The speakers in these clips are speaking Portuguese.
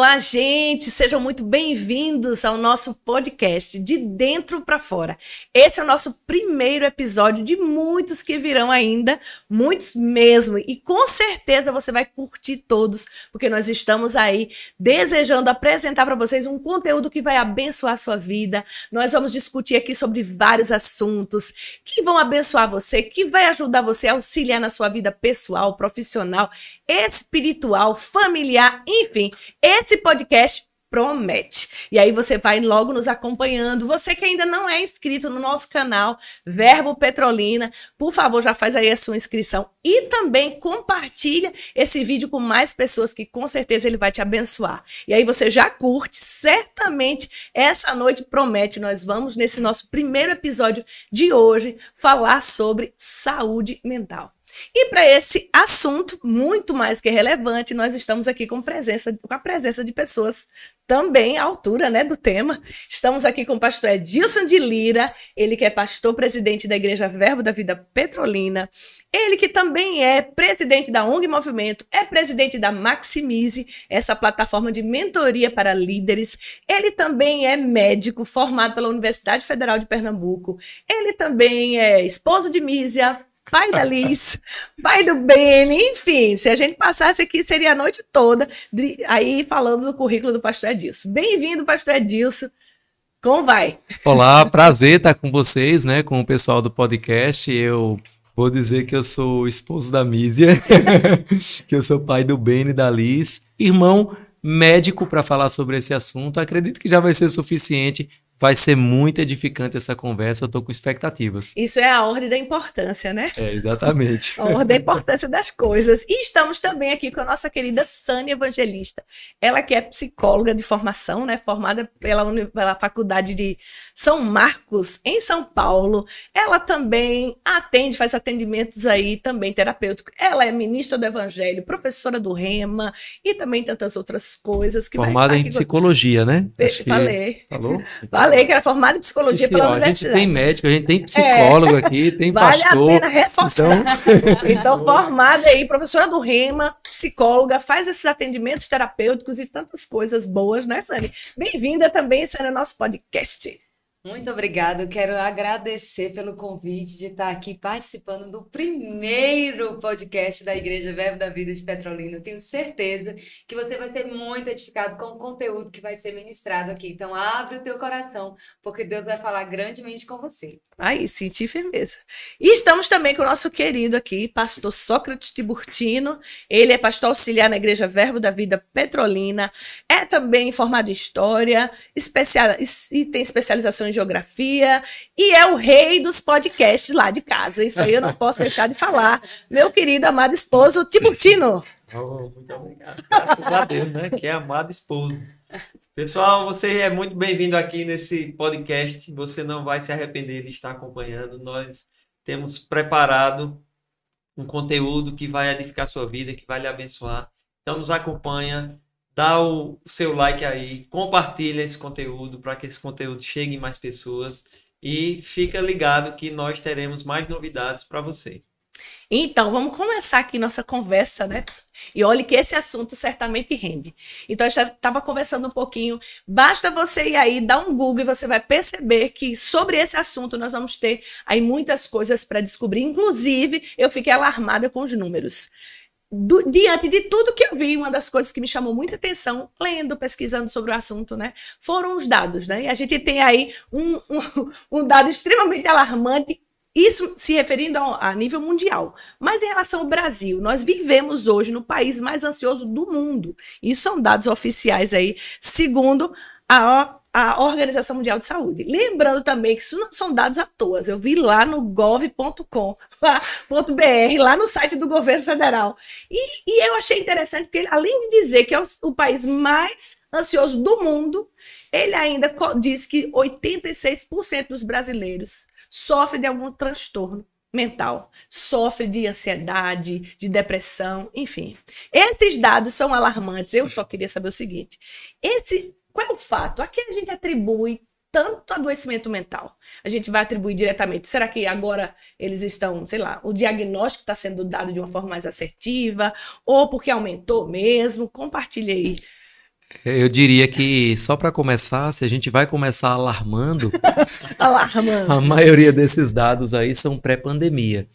Olá, gente! Sejam muito bem-vindos ao nosso podcast De Dentro para Fora. Esse é o nosso primeiro episódio de muitos que virão ainda, muitos mesmo, e com certeza você vai curtir todos, porque nós estamos aí desejando apresentar para vocês um conteúdo que vai abençoar a sua vida. Nós vamos discutir aqui sobre vários assuntos que vão abençoar você, que vai ajudar você a auxiliar na sua vida pessoal, profissional, espiritual, familiar, enfim. Esse podcast promete. E aí você vai logo nos acompanhando. Você que ainda não é inscrito no nosso canal Verbo Petrolina, por favor, já faz aí a sua inscrição e também compartilha esse vídeo com mais pessoas que com certeza ele vai te abençoar. E aí você já curte, certamente essa noite promete. Nós vamos nesse nosso primeiro episódio de hoje falar sobre saúde mental. E para esse assunto, muito mais que relevante, nós estamos aqui com a presença de pessoas também à altura, né, do tema. Estamos aqui com o pastor Edilson de Lira, ele que é pastor presidente da Igreja Verbo da Vida Petrolina, ele que também é presidente da ONG Movimento, é presidente da Maximize, essa plataforma de mentoria para líderes. Ele também é médico formado pela Universidade Federal de Pernambuco. Ele também é esposo de Mísia, pai da Liz, pai do Beni, enfim, se a gente passasse aqui seria a noite toda aí falando do currículo do pastor Edilson. Bem-vindo, pastor Edilson. Como vai? Olá, prazer estar com vocês, né, com o pessoal do podcast. Eu vou dizer que eu sou esposo da Mísia, que eu sou pai do Beni e da Liz, irmão médico para falar sobre esse assunto. Acredito que já vai ser suficiente. Vai ser muito edificante essa conversa, eu estou com expectativas. Isso é a ordem da importância, né? É, exatamente. A ordem da importância das coisas. E estamos também aqui com a nossa querida Sânia Evangelista. Ela que é psicóloga de formação, né? Formada pela Faculdade de São Marcos, em São Paulo. Ela também faz atendimentos aí, também terapêuticos. Ela é ministra do Evangelho, professora do Rema e também tantas outras coisas. Formada em psicologia, né? Falei. Falou? Falei que era formada em psicologia pela universidade. A gente tem médico, a gente tem psicólogo aqui, tem pastor. Vale a pena reforçar. Então, formada aí, professora do Rema, psicóloga, faz esses atendimentos terapêuticos e tantas coisas boas, né, Sânia? Bem-vinda também, Sânia, ao nosso podcast. Muito obrigada, eu quero agradecer pelo convite de estar aqui participando do primeiro podcast da Igreja Verbo da Vida de Petrolina. Eu tenho certeza que você vai ser muito edificado com o conteúdo que vai ser ministrado aqui. Então abre o teu coração, porque Deus vai falar grandemente com você. Aí, senti firmeza. E estamos também com o nosso querido aqui, pastor Sócrates Tiburtino. Ele é pastor auxiliar na Igreja Verbo da Vida Petrolina, é também formado em História, e tem especialização em Geografia, e é o rei dos podcasts lá de casa. Isso aí eu não posso deixar de falar. Meu querido, amado esposo, Tiburtino. Oh, muito obrigado. Graças a Deus, né? Que é amado esposo. Pessoal, você é muito bem-vindo aqui nesse podcast. Você não vai se arrepender de estar acompanhando. Nós temos preparado um conteúdo que vai edificar a sua vida, que vai lhe abençoar. Então nos acompanha. Dá o seu like aí, compartilha esse conteúdo para que esse conteúdo chegue em mais pessoas e fica ligado que nós teremos mais novidades para você. Então, vamos começar aqui nossa conversa, né? E olhe que esse assunto certamente rende. Então, eu já estava conversando um pouquinho. Basta você ir aí, dar um Google e você vai perceber que sobre esse assunto nós vamos ter aí muitas coisas para descobrir. Inclusive, eu fiquei alarmada com os números. Diante de tudo que eu vi, uma das coisas que me chamou muita atenção, pesquisando sobre o assunto, né, foram os dados, né? E a gente tem aí um dado extremamente alarmante, isso se referindo a nível mundial. Mas em relação ao Brasil, nós vivemos hoje no país mais ansioso do mundo. Isso são dados oficiais aí, segundo a Organização Mundial de Saúde. Lembrando também que isso não são dados à toa. Eu vi lá no gov.com.br, lá no site do governo federal. E eu achei interessante, porque além de dizer que é o país mais ansioso do mundo, ele ainda diz que 86% dos brasileiros sofrem de algum transtorno mental, sofre de ansiedade, de depressão, enfim. Esses dados são alarmantes. Eu só queria saber o seguinte, qual é o fato? A quem a gente atribui tanto adoecimento mental? A gente vai atribuir diretamente. Será que agora eles estão, sei lá, o diagnóstico está sendo dado de uma forma mais assertiva? Ou porque aumentou mesmo? Compartilhe aí. Eu diria que, só para começar, se a gente vai começar alarmando, Alarmando. a maioria desses dados aí são pré-pandemia.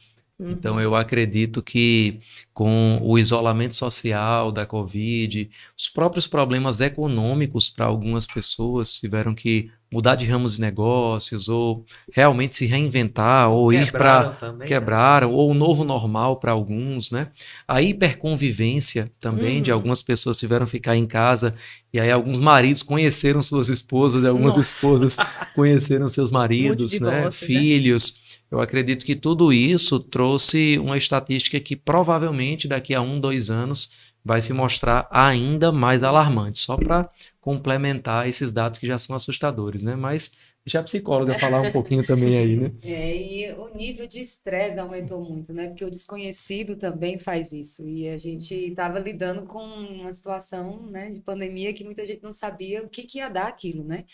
Então, eu acredito que com o isolamento social da Covid, os próprios problemas econômicos para algumas pessoas tiveram que mudar de ramos de negócios ou realmente se reinventar ou ir para também, quebraram ou o novo normal para alguns, né? A hiperconvivência também de algumas pessoas tiveram que ficar em casa e aí alguns maridos conheceram suas esposas, e algumas Nossa. esposas conheceram seus maridos, Muito né? divórcio, né? Filhos. Eu acredito que tudo isso trouxe uma estatística que provavelmente daqui a 1, 2 anos vai se mostrar ainda mais alarmante, só para complementar esses dados que já são assustadores, né? Mas deixa a psicóloga falar um pouquinho também aí, né? E o nível de estresse aumentou muito, né? Porque o desconhecido também faz isso. E a gente estava lidando com uma situação, né, de pandemia que muita gente não sabia o que ia dar aquilo, né?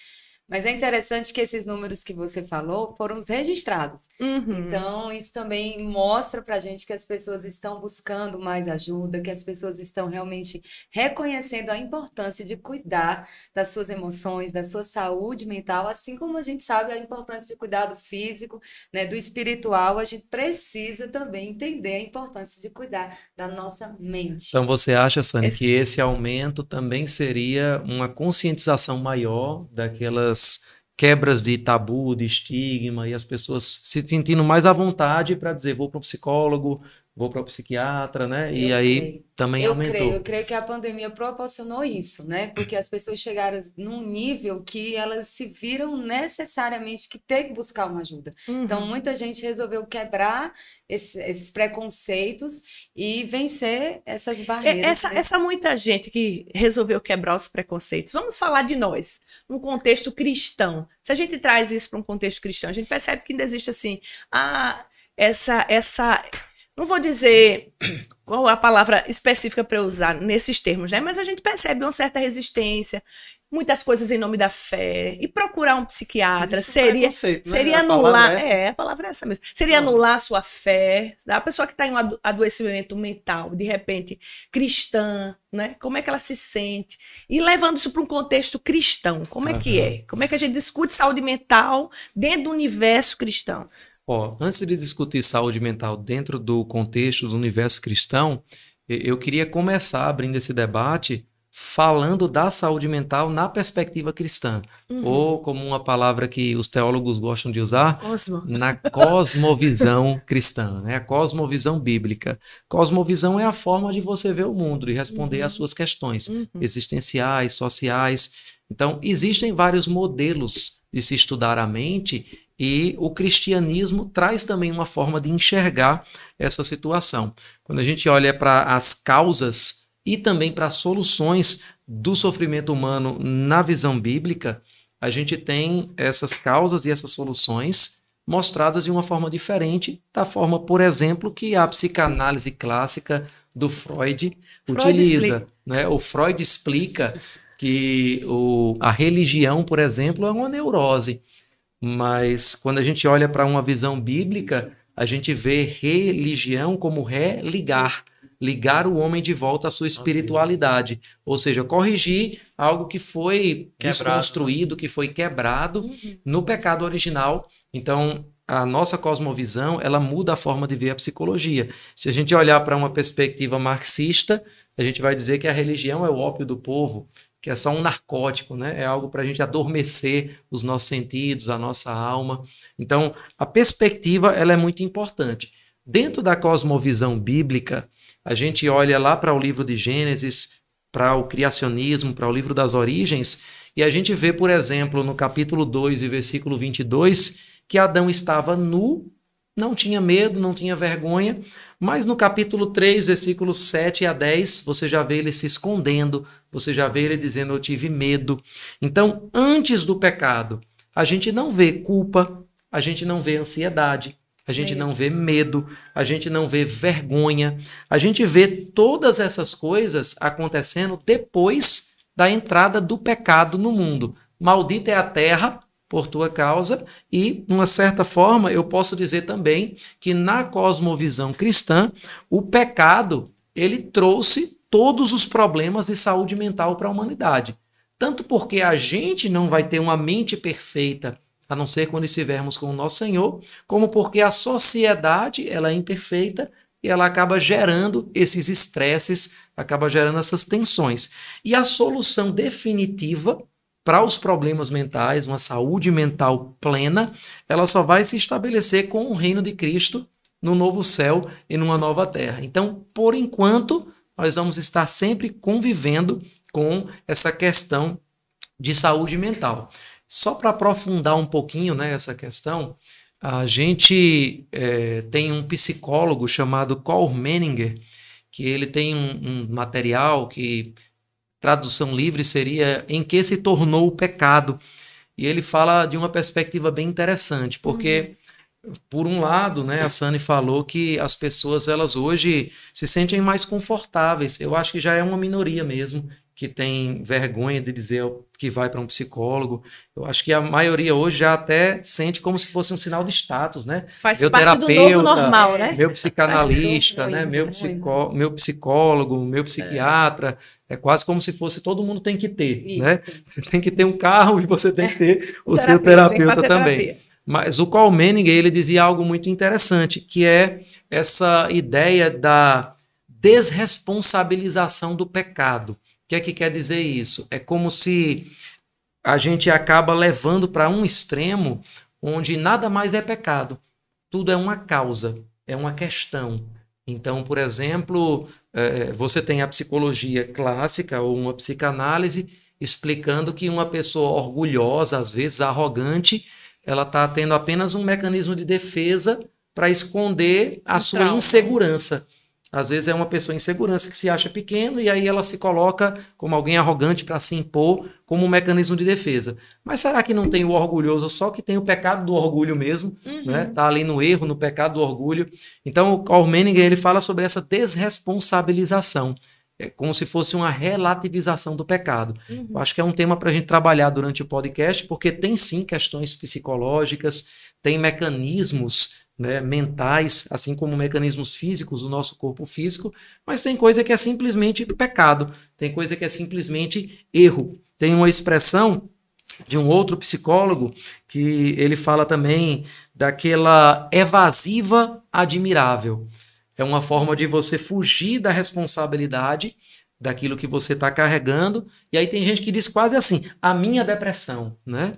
Mas é interessante que esses números que você falou foram os registrados. Então, isso também mostra para a gente que as pessoas estão buscando mais ajuda, que as pessoas estão realmente reconhecendo a importância de cuidar das suas emoções, da sua saúde mental, assim como a gente sabe a importância de cuidar do físico, né, do espiritual, a gente precisa também entender a importância de cuidar da nossa mente. Então você acha, Sani, que esse aumento também seria uma conscientização maior daquelas quebras de tabu, de estigma, e as pessoas se sentindo mais à vontade para dizer, vou para um psicólogo, vou para o psiquiatra, né? E aí também aumentou. Eu creio que a pandemia proporcionou isso, né? Porque as pessoas chegaram num nível que elas se viram necessariamente que ter que buscar uma ajuda. Então, muita gente resolveu quebrar esses preconceitos e vencer essas barreiras. Essa muita gente que resolveu quebrar os preconceitos. Vamos falar de nós, num contexto cristão. Se a gente traz isso para um contexto cristão, a gente percebe que ainda existe assim, não vou dizer qual a palavra específica para eu usar nesses termos, né? Mas a gente percebe uma certa resistência, muitas coisas em nome da fé, e procurar um psiquiatra seria anular, a palavra é essa mesmo, seria anular a sua fé, a pessoa que está em um adoecimento mental, de repente cristã, né? Como é que ela se sente? E levando isso para um contexto cristão, como é que é? Como é que a gente discute saúde mental dentro do universo cristão? Antes de discutir saúde mental dentro do contexto do universo cristão, eu queria começar abrindo esse debate falando da saúde mental na perspectiva cristã, ou como uma palavra que os teólogos gostam de usar, na cosmovisão cristã, né? A cosmovisão bíblica. Cosmovisão é a forma de você ver o mundo, de responder às suas questões existenciais, sociais. Então, existem vários modelos de se estudar a mente e o cristianismo traz também uma forma de enxergar essa situação. Quando a gente olha para as causas e também para as soluções do sofrimento humano na visão bíblica, a gente tem essas causas e essas soluções mostradas de uma forma diferente da forma, por exemplo, que a psicanálise clássica do Freud utiliza, né? O Freud explica que a religião, por exemplo, é uma neurose. Mas quando a gente olha para uma visão bíblica, a gente vê religião como ligar o homem de volta à sua espiritualidade, ou seja, corrigir algo que foi desconstruído, que foi quebrado no pecado original. Então, a nossa cosmovisão, ela muda a forma de ver a psicologia. Se a gente olhar para uma perspectiva marxista, a gente vai dizer que a religião é o ópio do povo, que é só um narcótico, né? É algo para a gente adormecer os nossos sentidos, a nossa alma. Então, a perspectiva ela é muito importante. Dentro da cosmovisão bíblica, a gente olha lá para o livro de Gênesis, para o criacionismo, para o livro das origens, e a gente vê, por exemplo, no capítulo 2 e versículo 22, que Adão estava nu, não tinha medo, não tinha vergonha, mas no capítulo 3, versículos 7 a 10, você já vê ele se escondendo, você já vê ele dizendo, eu tive medo. Então, antes do pecado, a gente não vê culpa, a gente não vê ansiedade, a gente não vê medo, a gente não vê vergonha, a gente vê todas essas coisas acontecendo depois da entrada do pecado no mundo. Maldita é a terra por tua causa, e, de uma certa forma, eu posso dizer também que na cosmovisão cristã, o pecado, ele trouxe todos os problemas de saúde mental para a humanidade. Tanto porque a gente não vai ter uma mente perfeita, a não ser quando estivermos com o nosso Senhor, como porque a sociedade ela é imperfeita e ela acaba gerando esses estresses, acaba gerando essas tensões. E a solução definitiva para os problemas mentais, uma saúde mental plena, ela só vai se estabelecer com o reino de Cristo no novo céu e numa nova terra. Então, por enquanto, nós vamos estar sempre convivendo com essa questão de saúde mental. Só para aprofundar um pouquinho, né, essa questão, a gente tem um psicólogo chamado Karl Menninger, que ele tem um material que, tradução livre, seria Em que se tornou o pecado. E ele fala de uma perspectiva bem interessante, porque, por um lado, né, a Sani falou que as pessoas elas hoje se sentem mais confortáveis. Eu acho que já é uma minoria mesmo que tem vergonha de dizer que vai para um psicólogo. Eu acho que a maioria hoje já até sente como se fosse um sinal de status, né? Faz Meu parte do terapeuta, novo normal, né? meu psicanalista, né? Meu psicólogo, meu psiquiatra. É quase como se fosse todo mundo tem que ter, Isso. né? Você tem que ter um carro e você tem que ter o seu Tem que terapeuta fazer também. terapia. Mas o Karl Menninger, ele dizia algo muito interessante, que é essa ideia da desresponsabilização do pecado. O que é que quer dizer isso? É como se a gente acaba levando para um extremo onde nada mais é pecado. Tudo é uma causa, é uma questão. Então, por exemplo, você tem a psicologia clássica ou uma psicanálise explicando que uma pessoa orgulhosa, às vezes arrogante, ela está tendo apenas um mecanismo de defesa para esconder a sua trauma. insegurança. Às vezes é uma pessoa em insegurança que se acha pequeno e aí ela se coloca como alguém arrogante para se impor como um mecanismo de defesa. Mas será que não tem o orgulhoso só que tem o pecado do orgulho mesmo? Né? Tá ali no erro, no pecado do orgulho. Então o Karl Menninger ele fala sobre essa desresponsabilização. É como se fosse uma relativização do pecado. Eu acho que é um tema para a gente trabalhar durante o podcast, porque tem sim questões psicológicas, tem mecanismos, né, mentais, assim como mecanismos físicos do nosso corpo físico, mas tem coisa que é simplesmente pecado, tem coisa que é simplesmente erro. Tem uma expressão de um outro psicólogo que ele fala também daquela evasiva admirável. É uma forma de você fugir da responsabilidade daquilo que você está carregando. E aí tem gente que diz quase assim, a minha depressão, né?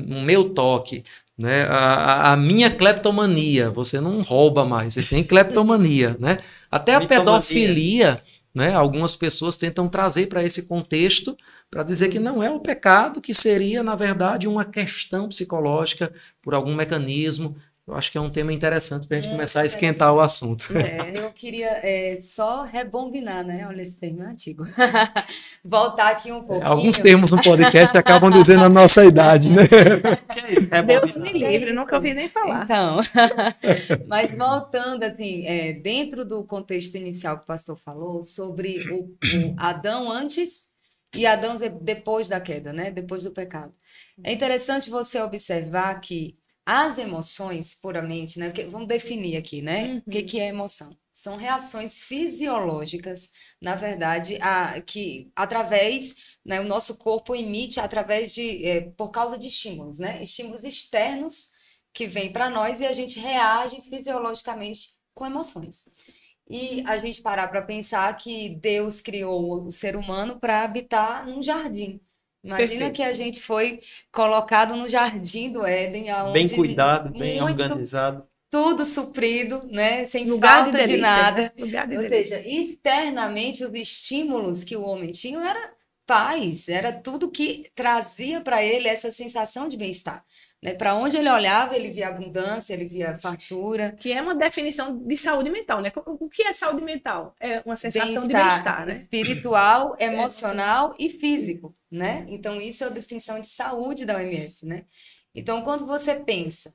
O meu toque, né? A minha cleptomania. Você não rouba mais, você tem cleptomania, né? Até a Mitomania. pedofilia, né? Algumas pessoas tentam trazer para esse contexto para dizer que não é o pecado, que seria, na verdade, uma questão psicológica por algum mecanismo. Eu acho que é um tema interessante para a gente começar a esquentar o assunto. Eu queria só rebombinar, né? Olha, esse termo é antigo. Voltar aqui um pouquinho. Alguns termos no podcast acabam dizendo a nossa idade, né? Que é isso? É Deus bom. me livre, nunca ouvi nem falar. Então, mas voltando, assim, dentro do contexto inicial que o pastor falou, sobre o Adão antes e Adão depois da queda, né? Depois do pecado. É interessante você observar que as emoções, puramente, né? Vamos definir aqui, né? O que é emoção? São reações fisiológicas, na verdade, que através, né, o nosso corpo emite através por causa de estímulos, né? Estímulos externos que vêm para nós e a gente reage fisiologicamente com emoções. E a gente parar para pensar que Deus criou o ser humano para habitar num jardim. Imagina Perfeito. que a gente foi colocado no jardim do Éden, aonde Bem cuidado, bem muito, organizado. tudo suprido, né? Sem Lugar de falta de delícia, nada. né? Lugar de Ou delícia. seja, externamente os estímulos que o homem tinha era paz, era tudo que trazia para ele essa sensação de bem-estar. Né? Para onde ele olhava, ele via abundância, ele via fartura. Que é uma definição de saúde mental, né? O que é saúde mental? É uma sensação de bem-estar, né? Espiritual, emocional e físico, né? Então, isso é a definição de saúde da OMS, né? Então, quando você pensa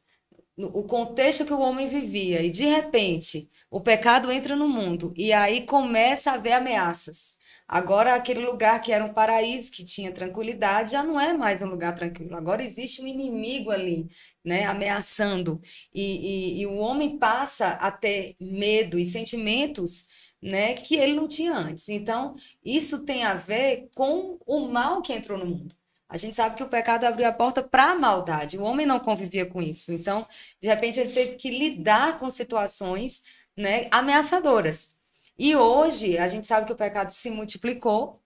no contexto que o homem vivia e, de repente, o pecado entra no mundo e aí começa a haver ameaças. Agora, aquele lugar que era um paraíso, que tinha tranquilidade, já não é mais um lugar tranquilo. Agora existe um inimigo ali, né, ameaçando. E o homem passa a ter medo e sentimentos né, que ele não tinha antes. Então, isso tem a ver com o mal que entrou no mundo. A gente sabe que o pecado abriu a porta para a maldade. O homem não convivia com isso. Então, de repente, ele teve que lidar com situações, né, ameaçadoras. E hoje, a gente sabe que o pecado se multiplicou,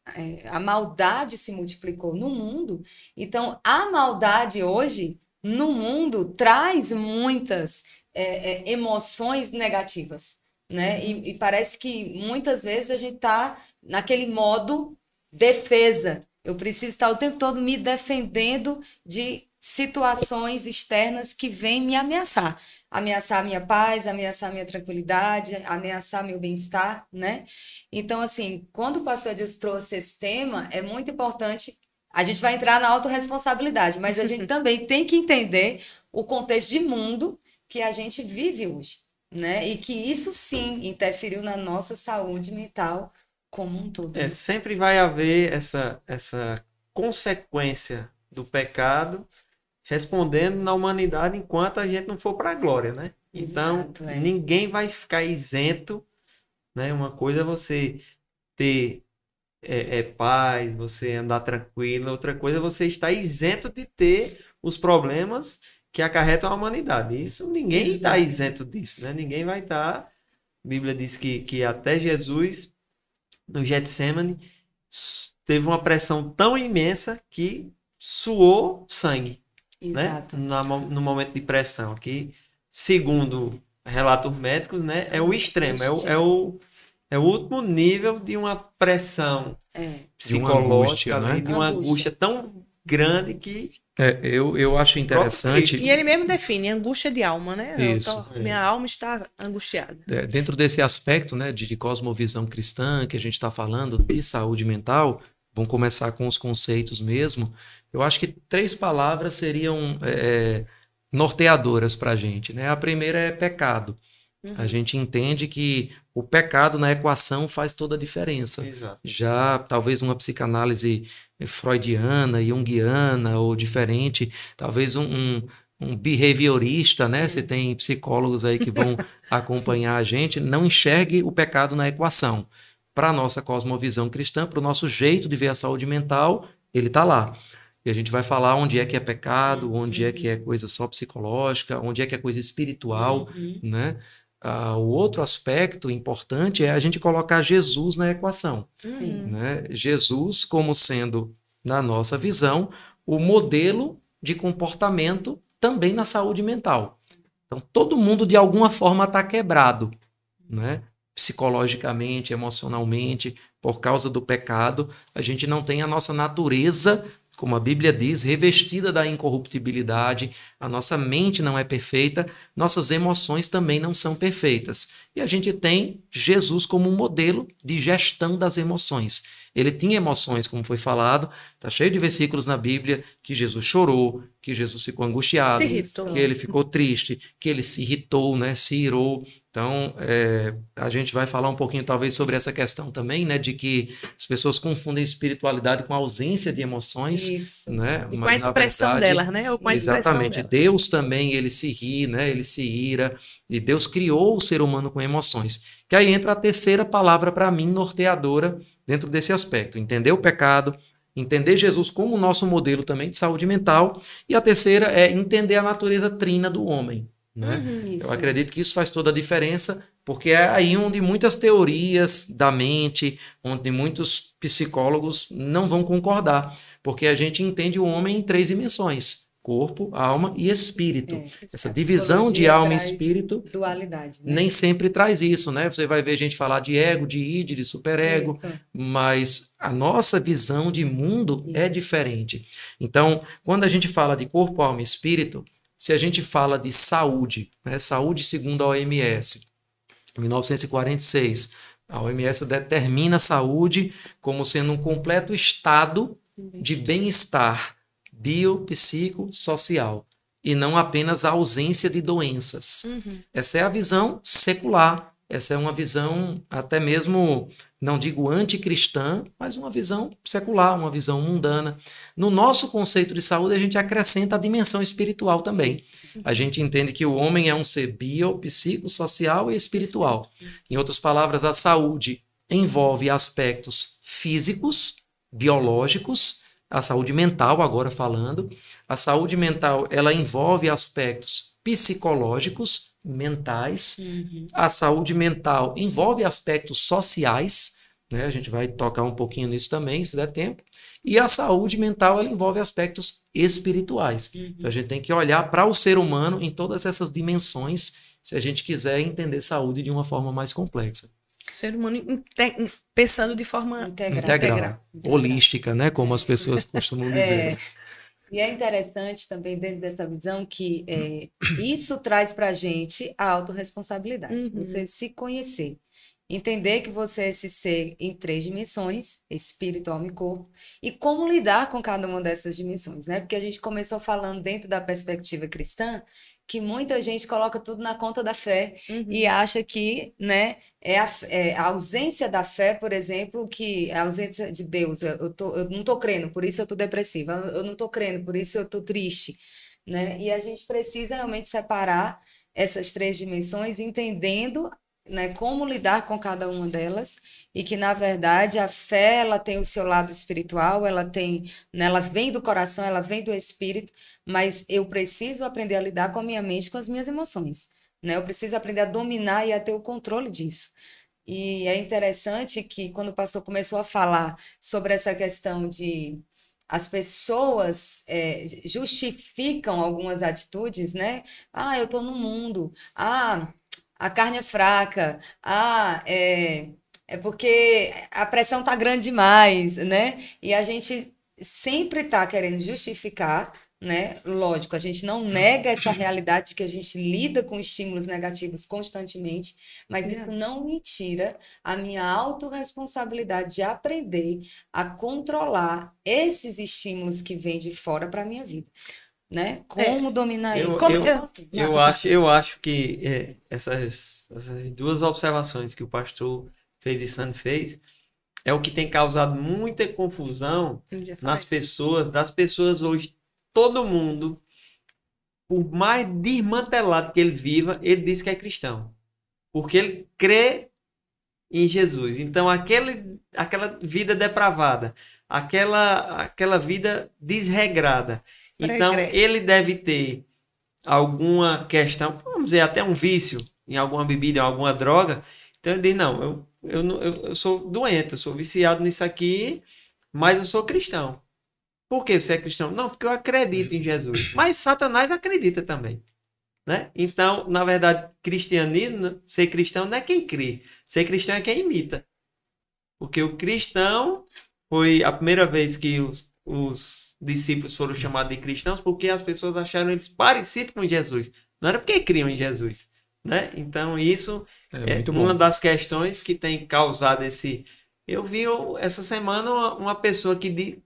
a maldade se multiplicou no mundo. Então, a maldade hoje, no mundo, traz muitas emoções negativas, né? E parece que muitas vezes a gente está naquele modo defesa. Eu preciso estar o tempo todo me defendendo de situações externas que vêm me ameaçar. Ameaçar minha paz, ameaçar minha tranquilidade, ameaçar meu bem-estar, né? Então, assim, quando o pastor Deus trouxe esse tema, é muito importante. A gente vai entrar na autorresponsabilidade, mas a gente também tem que entender o contexto de mundo que a gente vive hoje, né? E que isso sim interferiu na nossa saúde mental como um todo. Sempre vai haver essa consequência do pecado respondendo na humanidade enquanto a gente não for para a glória, né? Então, Exato, ninguém vai ficar isento, né? Uma coisa é você ter paz, você andar tranquilo, outra coisa é você estar isento de ter os problemas que acarretam a humanidade. Isso ninguém está isento disso, né? Ninguém vai estar. A Bíblia diz que até Jesus, no Getsemane, teve uma pressão tão imensa que suou sangue. Exato. Né? No momento de pressão, que, segundo relatos médicos, né, é o extremo, é o último nível de uma pressão psicológica, de uma angústia tão grande que... Eu acho interessante... E ele mesmo define angústia de alma, né? Isso. Minha alma está angustiada. Dentro desse aspecto, né, de cosmovisão cristã, que a gente está falando de saúde mental, vamos começar com os conceitos mesmo. Eu acho que 3 palavras seriam norteadoras para a gente, né? A primeira é pecado. A gente entende que o pecado na equação faz toda a diferença. Exato. Já talvez uma psicanálise freudiana, junguiana ou diferente, talvez um behaviorista, né? Se tem psicólogos aí que vão acompanhar a gente, não enxergue o pecado na equação. Para a nossa cosmovisão cristã, para o nosso jeito de ver a saúde mental, ele está lá. E a gente vai falar onde é que é pecado, onde é que é coisa só psicológica, onde é que é coisa espiritual, né? O outro aspecto importante é a gente colocar Jesus na equação. Né? Jesus como sendo, na nossa visão, o modelo de comportamento também na saúde mental. Então, todo mundo, de alguma forma, está quebrado, né? Psicologicamente, emocionalmente, por causa do pecado. A gente não tem a nossa natureza, como a Bíblia diz, revestida da incorruptibilidade, a nossa mente não é perfeita, nossas emoções também não são perfeitas. E a gente tem Jesus como um modelo de gestão das emoções. Ele tinha emoções, como foi falado, está cheio de versículos na Bíblia que Jesus chorou, que Jesus ficou angustiado, que ele ficou triste, que ele se irritou, né, se irou. Então, a gente vai falar um pouquinho talvez sobre essa questão também, né, de que as pessoas confundem espiritualidade com a ausência de emoções. Isso. Né? E com a expressão delas, né? Ou com a exatamente. Dela. Deus também, ele se ri, né? Ele se ira. E Deus criou o ser humano com emoções. Que aí entra a terceira palavra para mim, norteadora, dentro desse aspecto. Entender o pecado, entender Jesus como o nosso modelo também de saúde mental. E a terceira é entender a natureza trina do homem. Né? Eu acredito que isso faz toda a diferença, porque é aí onde muitas teorias da mente, onde muitos psicólogos não vão concordar, porque a gente entende o homem em 3 dimensões: corpo, alma e espírito. Essa divisão de alma e espírito dualidade, né? Nem sempre traz isso, né? Você vai ver gente falar de ego, de id, de superego, mas a nossa visão de mundo é diferente. Então, quando a gente fala de corpo, alma e espírito, se a gente fala de saúde, né? Saúde segundo a OMS, em 1946, a OMS determina a saúde como sendo um completo estado de bem-estar biopsicossocial e não apenas a ausência de doenças. Essa é a visão secular, essa é uma visão até mesmo, não digo anticristã, mas uma visão secular, uma visão mundana. No nosso conceito de saúde, a gente acrescenta a dimensão espiritual também. A gente entende que o homem é um ser psicossocial e espiritual. Em outras palavras, a saúde envolve aspectos físicos, biológicos, a saúde mental, agora falando. A saúde mental, ela envolve aspectos psicológicos, mentais. A saúde mental envolve aspectos sociais, né? A gente vai tocar um pouquinho nisso também, se der tempo. E a saúde mental, ela envolve aspectos espirituais. Então, a gente tem que olhar para o ser humano em todas essas dimensões, se a gente quiser entender saúde de uma forma mais complexa. O ser humano pensando de forma Integral. Holística, né? Como as pessoas costumam dizer. E é interessante também, dentro dessa visão, que isso traz para a gente a autorresponsabilidade. Você se conhecer. Entender que você é esse ser em 3 dimensões, espírito, alma e corpo, e como lidar com cada uma dessas dimensões, né? Porque a gente começou falando dentro da perspectiva cristã, que muita gente coloca tudo na conta da fé e acha que, né, a ausência da fé, por exemplo, que a ausência de Deus, eu não tô crendo, por isso eu tô depressiva, eu não tô crendo, por isso eu tô triste, né? E a gente precisa realmente separar essas 3 dimensões, entendendo, né, como lidar com cada uma delas, e que, na verdade, a fé, ela tem o seu lado espiritual, ela tem, né, ela vem do coração, ela vem do espírito, mas eu preciso aprender a lidar com a minha mente, com as minhas emoções, né? Eu preciso aprender a dominar e a ter o controle disso. E é interessante que, quando o pastor começou a falar sobre essa questão de as pessoas justificam algumas atitudes, né? Ah, eu tô no mundo. Ah, a carne é fraca. Ah, é porque a pressão tá grande demais, né? E a gente sempre tá querendo justificar, né? Lógico, a gente não nega essa realidade de que a gente lida com estímulos negativos constantemente, mas isso não me tira a minha autorresponsabilidade de aprender a controlar esses estímulos que vêm de fora para a minha vida, né? Como dominar isso? Eu acho que essas 2 observações que o pastor fez e Sandy fez é o que tem causado muita confusão das pessoas hoje. Todo mundo, por mais desmantelado que ele viva, ele diz que é cristão. Porque ele crê em Jesus. Então, aquela vida depravada, aquela vida desregrada. Então, ele deve ter alguma questão, vamos dizer, até um vício em alguma bebida, em alguma droga. Então, ele diz, não, eu sou doente, eu sou viciado nisso aqui, mas eu sou cristão. Por que você é cristão? Não, porque eu acredito em Jesus. Mas Satanás acredita também, né? Então, na verdade, cristianismo, ser cristão não é quem crê. Ser cristão é quem imita. Porque o cristão foi a primeira vez que os discípulos foram chamados de cristãos, porque as pessoas acharam eles parecidos com Jesus. Não era porque criam em Jesus, né? Então, isso é uma das questões que tem causado esse... Eu vi essa semana uma pessoa que...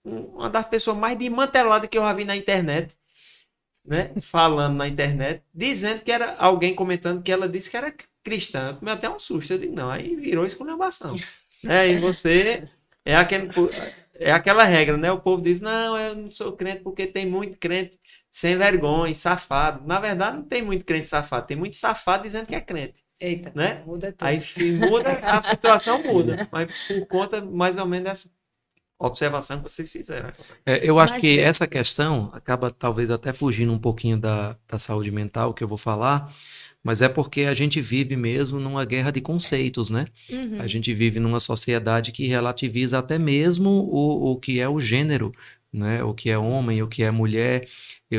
Uma das pessoas mais desmanteladas que eu já vi na internet, né? Falando na internet, dizendo que era alguém comentando que ela disse que era cristã. Me até um susto. Eu digo, não, aí virou esculhambação. E você é aquela regra, né? O povo diz, não, eu não sou crente porque tem muito crente sem vergonha, safado. Na verdade, não tem muito crente safado, tem muito safado dizendo que é crente. Eita, né? Muda tudo. Aí muda, a situação muda. Mas por conta, mais ou menos, dessa observação que vocês fizeram. Eu acho que essa questão acaba talvez até fugindo um pouquinho da saúde mental que eu vou falar, mas é porque a gente vive mesmo numa guerra de conceitos, né? A gente vive numa sociedade que relativiza até mesmo o que é o gênero, né? O que é homem, o que é mulher,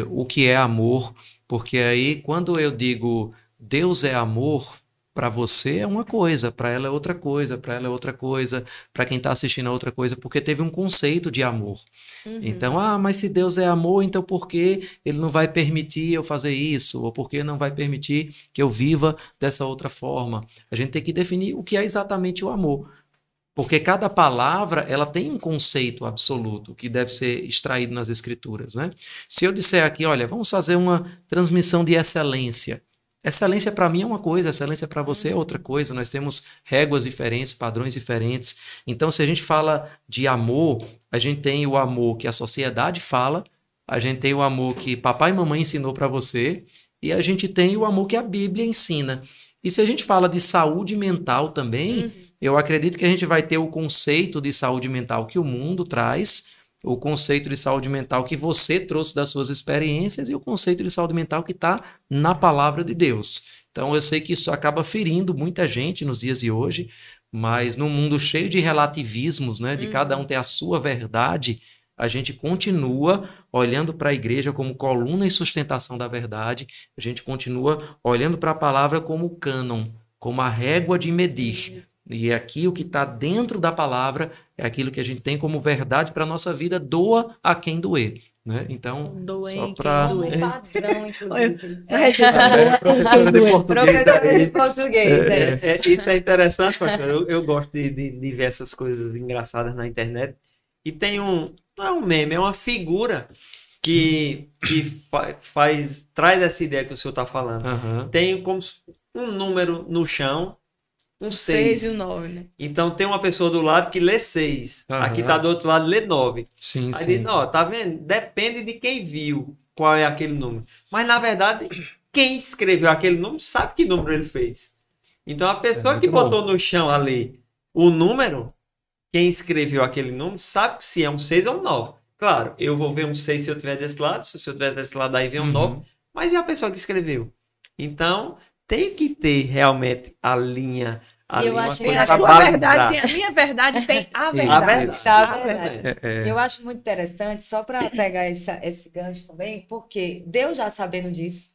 o que é amor, porque aí quando eu digo Deus é amor, para você é uma coisa, para ela é outra coisa, para ela é outra coisa, para quem está assistindo é outra coisa, porque teve um conceito de amor. Então, mas se Deus é amor, então por que ele não vai permitir eu fazer isso? Ou por que não vai permitir que eu viva dessa outra forma? A gente tem que definir o que é exatamente o amor. Porque cada palavra ela tem um conceito absoluto que deve ser extraído nas escrituras, né? Se eu disser aqui, olha, vamos fazer uma transmissão de excelência, Excelência para mim é uma coisa, excelência para você é outra coisa. Nós temos réguas diferentes, padrões diferentes. Então, se a gente fala de amor, a gente tem o amor que a sociedade fala, a gente tem o amor que papai e mamãe ensinou para você, e a gente tem o amor que a Bíblia ensina. E se a gente fala de saúde mental também, eu acredito que a gente vai ter o conceito de saúde mental que o mundo traz, o conceito de saúde mental que você trouxe das suas experiências e o conceito de saúde mental que está na palavra de Deus. Então eu sei que isso acaba ferindo muita gente nos dias de hoje, mas num mundo cheio de relativismos, né, de cada um ter a sua verdade, a gente continua olhando para a igreja como coluna e sustentação da verdade, a gente continua olhando para a palavra como cânon, como a régua de medir. E aqui o que está dentro da palavra é aquilo que a gente tem como verdade para a nossa vida, doa a quem doer. Né? Então, Doer só em para... Como padrão, inclusive. Professora de português. Professora de português, Isso é interessante, pastor. Eu gosto de ver essas coisas engraçadas na internet. E tem não é um meme, é uma figura que traz essa ideia que o senhor está falando. Tem como um número no chão, um 6 e o 9, né? Então tem uma pessoa do lado que lê 6. Aqui tá do outro lado, lê 9. Sim, Aí sim. diz, ó, tá vendo? Depende de quem viu qual é aquele número. Mas na verdade, quem escreveu aquele número sabe que número ele fez. Então a pessoa que botou no chão ali o número, quem escreveu aquele número sabe se é um 6 ou um 9. Claro, eu vou ver um 6 se eu estiver desse lado, se eu estiver desse lado aí vem um 9. Mas e a pessoa que escreveu? Então tem que ter realmente a linha. Eu acho que a sua verdade, a minha verdade tem a verdade. Eu acho muito interessante, só para pegar esse gancho também, porque Deus já sabendo disso,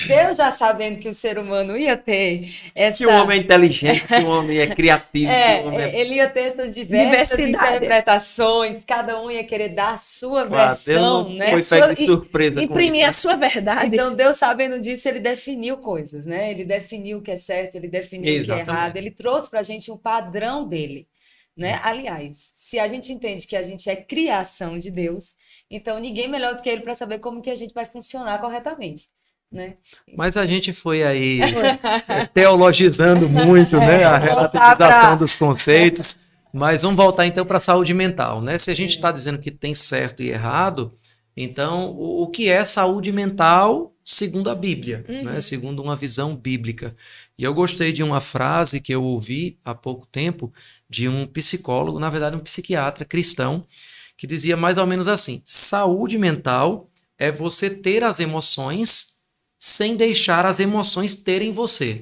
Deus já sabendo que o ser humano ia ter essa... Que o homem é inteligente, que o homem é criativo. Que o homem ele ia ter essas diversas interpretações, cada um ia querer dar a sua versão, Deus né? Foi pego de surpresa. Imprimir a sua verdade. Então, Deus sabendo disso, ele definiu coisas, né? Ele definiu o que é certo, ele definiu o que é errado, ele trouxe pra gente o padrão dele, né? Aliás, se a gente entende que a gente é criação de Deus, então ninguém melhor do que ele para saber como que a gente vai funcionar corretamente. Né? Mas a gente foi aí teologizando muito, né? A relativização dos conceitos. Mas vamos voltar então para a saúde mental, né? Se a gente está dizendo que tem certo e errado, então o que é saúde mental segundo a Bíblia, né? Segundo uma visão bíblica. E eu gostei de uma frase que eu ouvi há pouco tempo de um psicólogo, na verdade um psiquiatra cristão, que dizia mais ou menos assim: saúde mental é você ter as emoções sem deixar as emoções terem você.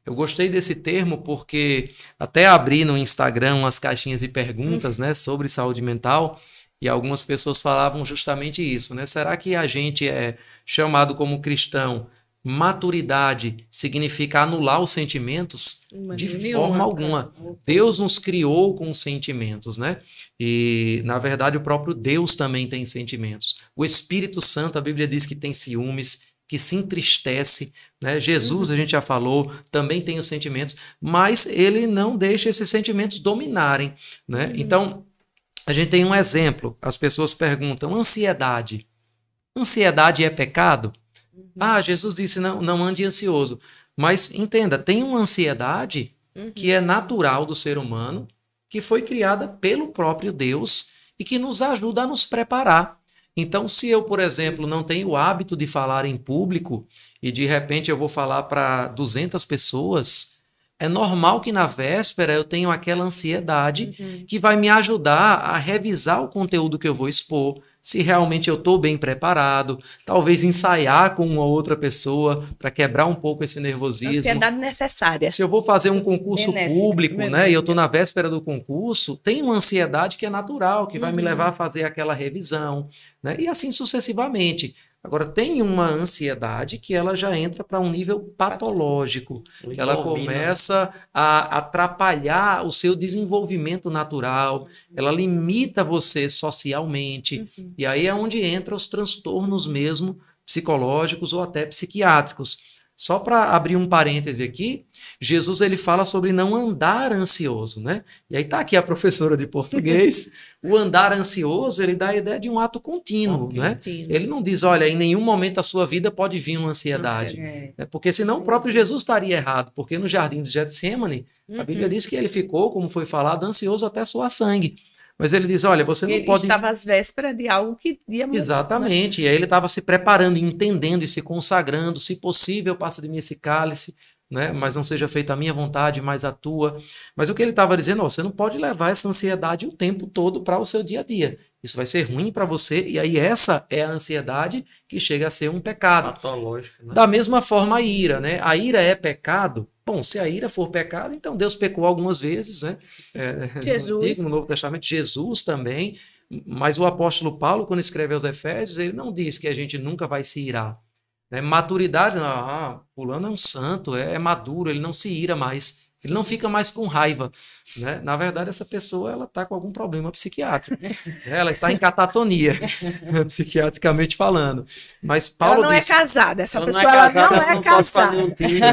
Eu gostei desse termo porque até abri no Instagram umas caixinhas de perguntas, né, sobre saúde mental, e algumas pessoas falavam justamente isso, né? Será que a gente é chamado como cristão? Maturidade significa anular os sentimentos? De forma alguma. Deus nos criou com sentimentos, né? E, na verdade, o próprio Deus também tem sentimentos. O Espírito Santo, a Bíblia diz que tem ciúmes, que se entristece, né? Jesus, a gente já falou, também tem os sentimentos, mas ele não deixa esses sentimentos dominarem, né? Então, a gente tem um exemplo. As pessoas perguntam: ansiedade. Ansiedade é pecado? Ah, Jesus disse não ande ansioso. Mas entenda, tem uma ansiedade que é natural do ser humano, que foi criada pelo próprio Deus e que nos ajuda a nos preparar. Então, se eu, por exemplo, não tenho o hábito de falar em público e de repente eu vou falar para 200 pessoas, é normal que na véspera eu tenha aquela ansiedade que vai me ajudar a revisar o conteúdo que eu vou expor, se realmente eu estou bem preparado, talvez ensaiar com uma outra pessoa para quebrar um pouco esse nervosismo. Ansiedade necessária. Se eu vou fazer um concurso público, né, e eu estou na véspera do concurso, tem uma ansiedade que é natural, que vai me levar a fazer aquela revisão, né, e assim sucessivamente. Agora, tem uma ansiedade que ela já entra para um nível patológico, que ela começa a atrapalhar o seu desenvolvimento natural, ela limita você socialmente, e aí é onde entram os transtornos mesmo psicológicos ou até psiquiátricos. Só para abrir um parêntese aqui, Jesus ele fala sobre não andar ansioso, né? E aí tá aqui a professora de português. O andar ansioso, ele dá a ideia de um ato contínuo, né? Ele não diz, olha, em nenhum momento da sua vida pode vir uma ansiedade. Porque senão o próprio Jesus estaria errado, porque no jardim de Getsêmani, a Bíblia diz que ele ficou, como foi falado, ansioso até suar sangue. Mas ele diz, olha, você não pode... Ele estava às vésperas de algo que ia mudar. Exatamente, e aí ele estava se preparando, entendendo e se consagrando, se possível, passa de mim esse cálice, né? Mas não seja feita a minha vontade, mas a tua. Mas o que ele estava dizendo, ó, você não pode levar essa ansiedade o tempo todo para o seu dia a dia. Isso vai ser ruim para você, e aí essa é a ansiedade que chega a ser um pecado. Patológico, né? Da mesma forma a ira, né? A ira é pecado. Bom, se a ira for pecado, então Deus pecou algumas vezes, né? Jesus. No Novo Testamento, Jesus também. Mas o apóstolo Paulo, quando escreve aos Efésios, ele não diz que a gente nunca vai se irar. Né? Maturidade, fulano é um santo, é maduro, ele não se ira mais. Ele não fica mais com raiva, né? Na verdade, essa pessoa ela está com algum problema psiquiátrico. Ela está em catatonia, psiquiatricamente falando. Mas Paulo ela não diz... é casada, essa Ela pessoa não é ela casada, não ela é não pode casada. fazer um tiro.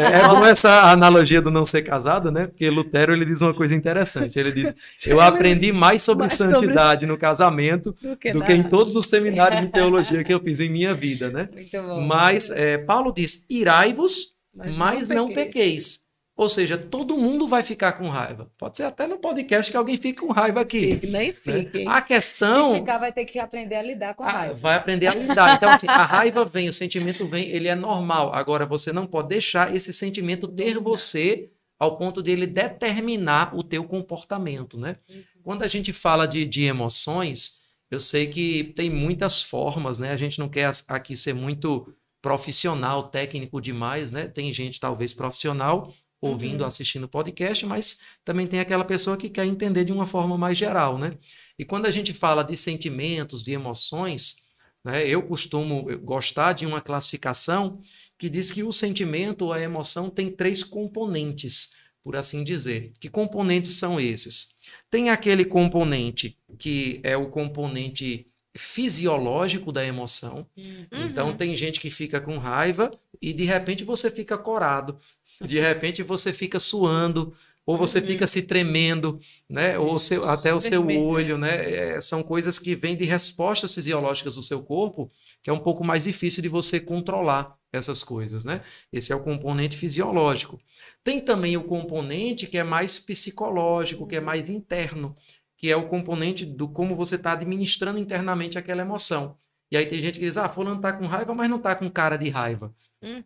É bom essa analogia do não ser casado, né? Porque Lutero ele diz uma coisa interessante. Ele diz: eu aprendi mais sobre santidade no casamento do que em todos os seminários de teologia que eu fiz em minha vida, né? Muito bom. Mas Paulo diz: irai-vos, mas não pequeis. Ou seja, todo mundo vai ficar com raiva. Pode ser até no podcast que alguém fique com raiva aqui. Nem fique. A questão... Se ficar, vai ter que aprender a lidar com a raiva. Vai aprender a lidar. Então, assim, a raiva vem, o sentimento vem, ele é normal. Agora, você não pode deixar esse sentimento ter você ao ponto de ele determinar o teu comportamento, né? Quando a gente fala de emoções, eu sei que tem muitas formas, né? A gente não quer aqui ser muito profissional, técnico demais, né? Tem gente talvez profissional ouvindo, assistindo o podcast, mas também tem aquela pessoa que quer entender de uma forma mais geral, né? E quando a gente fala de sentimentos, de emoções, né, eu costumo gostar de uma classificação que diz que o sentimento ou a emoção tem 3 componentes, por assim dizer. Que componentes são esses? Tem aquele componente que é o componente fisiológico da emoção. Então tem gente que fica com raiva e de repente você fica corado. De repente você fica suando, ou você fica se tremendo, né? Ou até o seu olho, né? São coisas que vêm de respostas fisiológicas do seu corpo, que é um pouco mais difícil de você controlar essas coisas, né? Esse é o componente fisiológico. Tem também o componente que é mais psicológico, que é mais interno, que é o componente do como você está administrando internamente aquela emoção. E aí tem gente que diz, fulano está com raiva, mas não está com cara de raiva.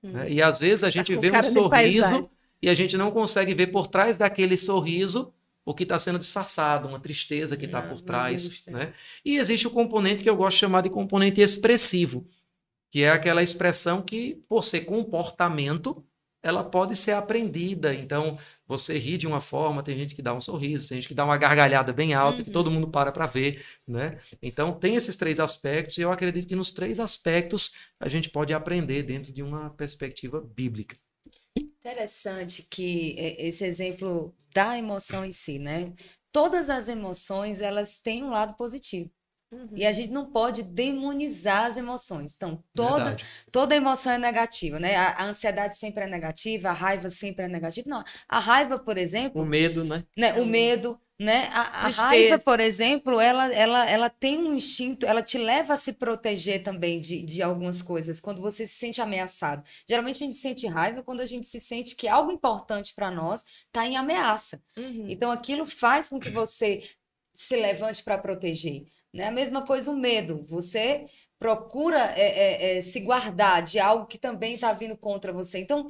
Né? E às vezes a gente vê um sorriso e a gente não consegue ver por trás daquele sorriso o que está sendo disfarçado, uma tristeza que está por trás. Né? E existe o componente que eu gosto de chamar de componente expressivo, que é aquela expressão que, por ser comportamento, ela pode ser aprendida. Então, você ri de uma forma, tem gente que dá um sorriso, tem gente que dá uma gargalhada bem alta, que todo mundo para ver, né? Então, tem esses 3 aspectos, e eu acredito que nos 3 aspectos a gente pode aprender dentro de uma perspectiva bíblica. Interessante que esse exemplo da emoção em si, né? Todas as emoções, elas têm um lado positivo. E a gente não pode demonizar as emoções. Então, toda emoção é negativa, né? A ansiedade sempre é negativa, a raiva sempre é negativa. Não, a raiva, por exemplo... O medo, né? O medo, né? A raiva, por exemplo, ela tem um instinto, ela te leva a se proteger também de algumas coisas, quando você se sente ameaçado. Geralmente a gente sente raiva quando a gente se sente que algo importante para nós está em ameaça. Então, aquilo faz com que você se levante para proteger. Né? A mesma coisa o medo, você procura se guardar de algo que também está vindo contra você. Então,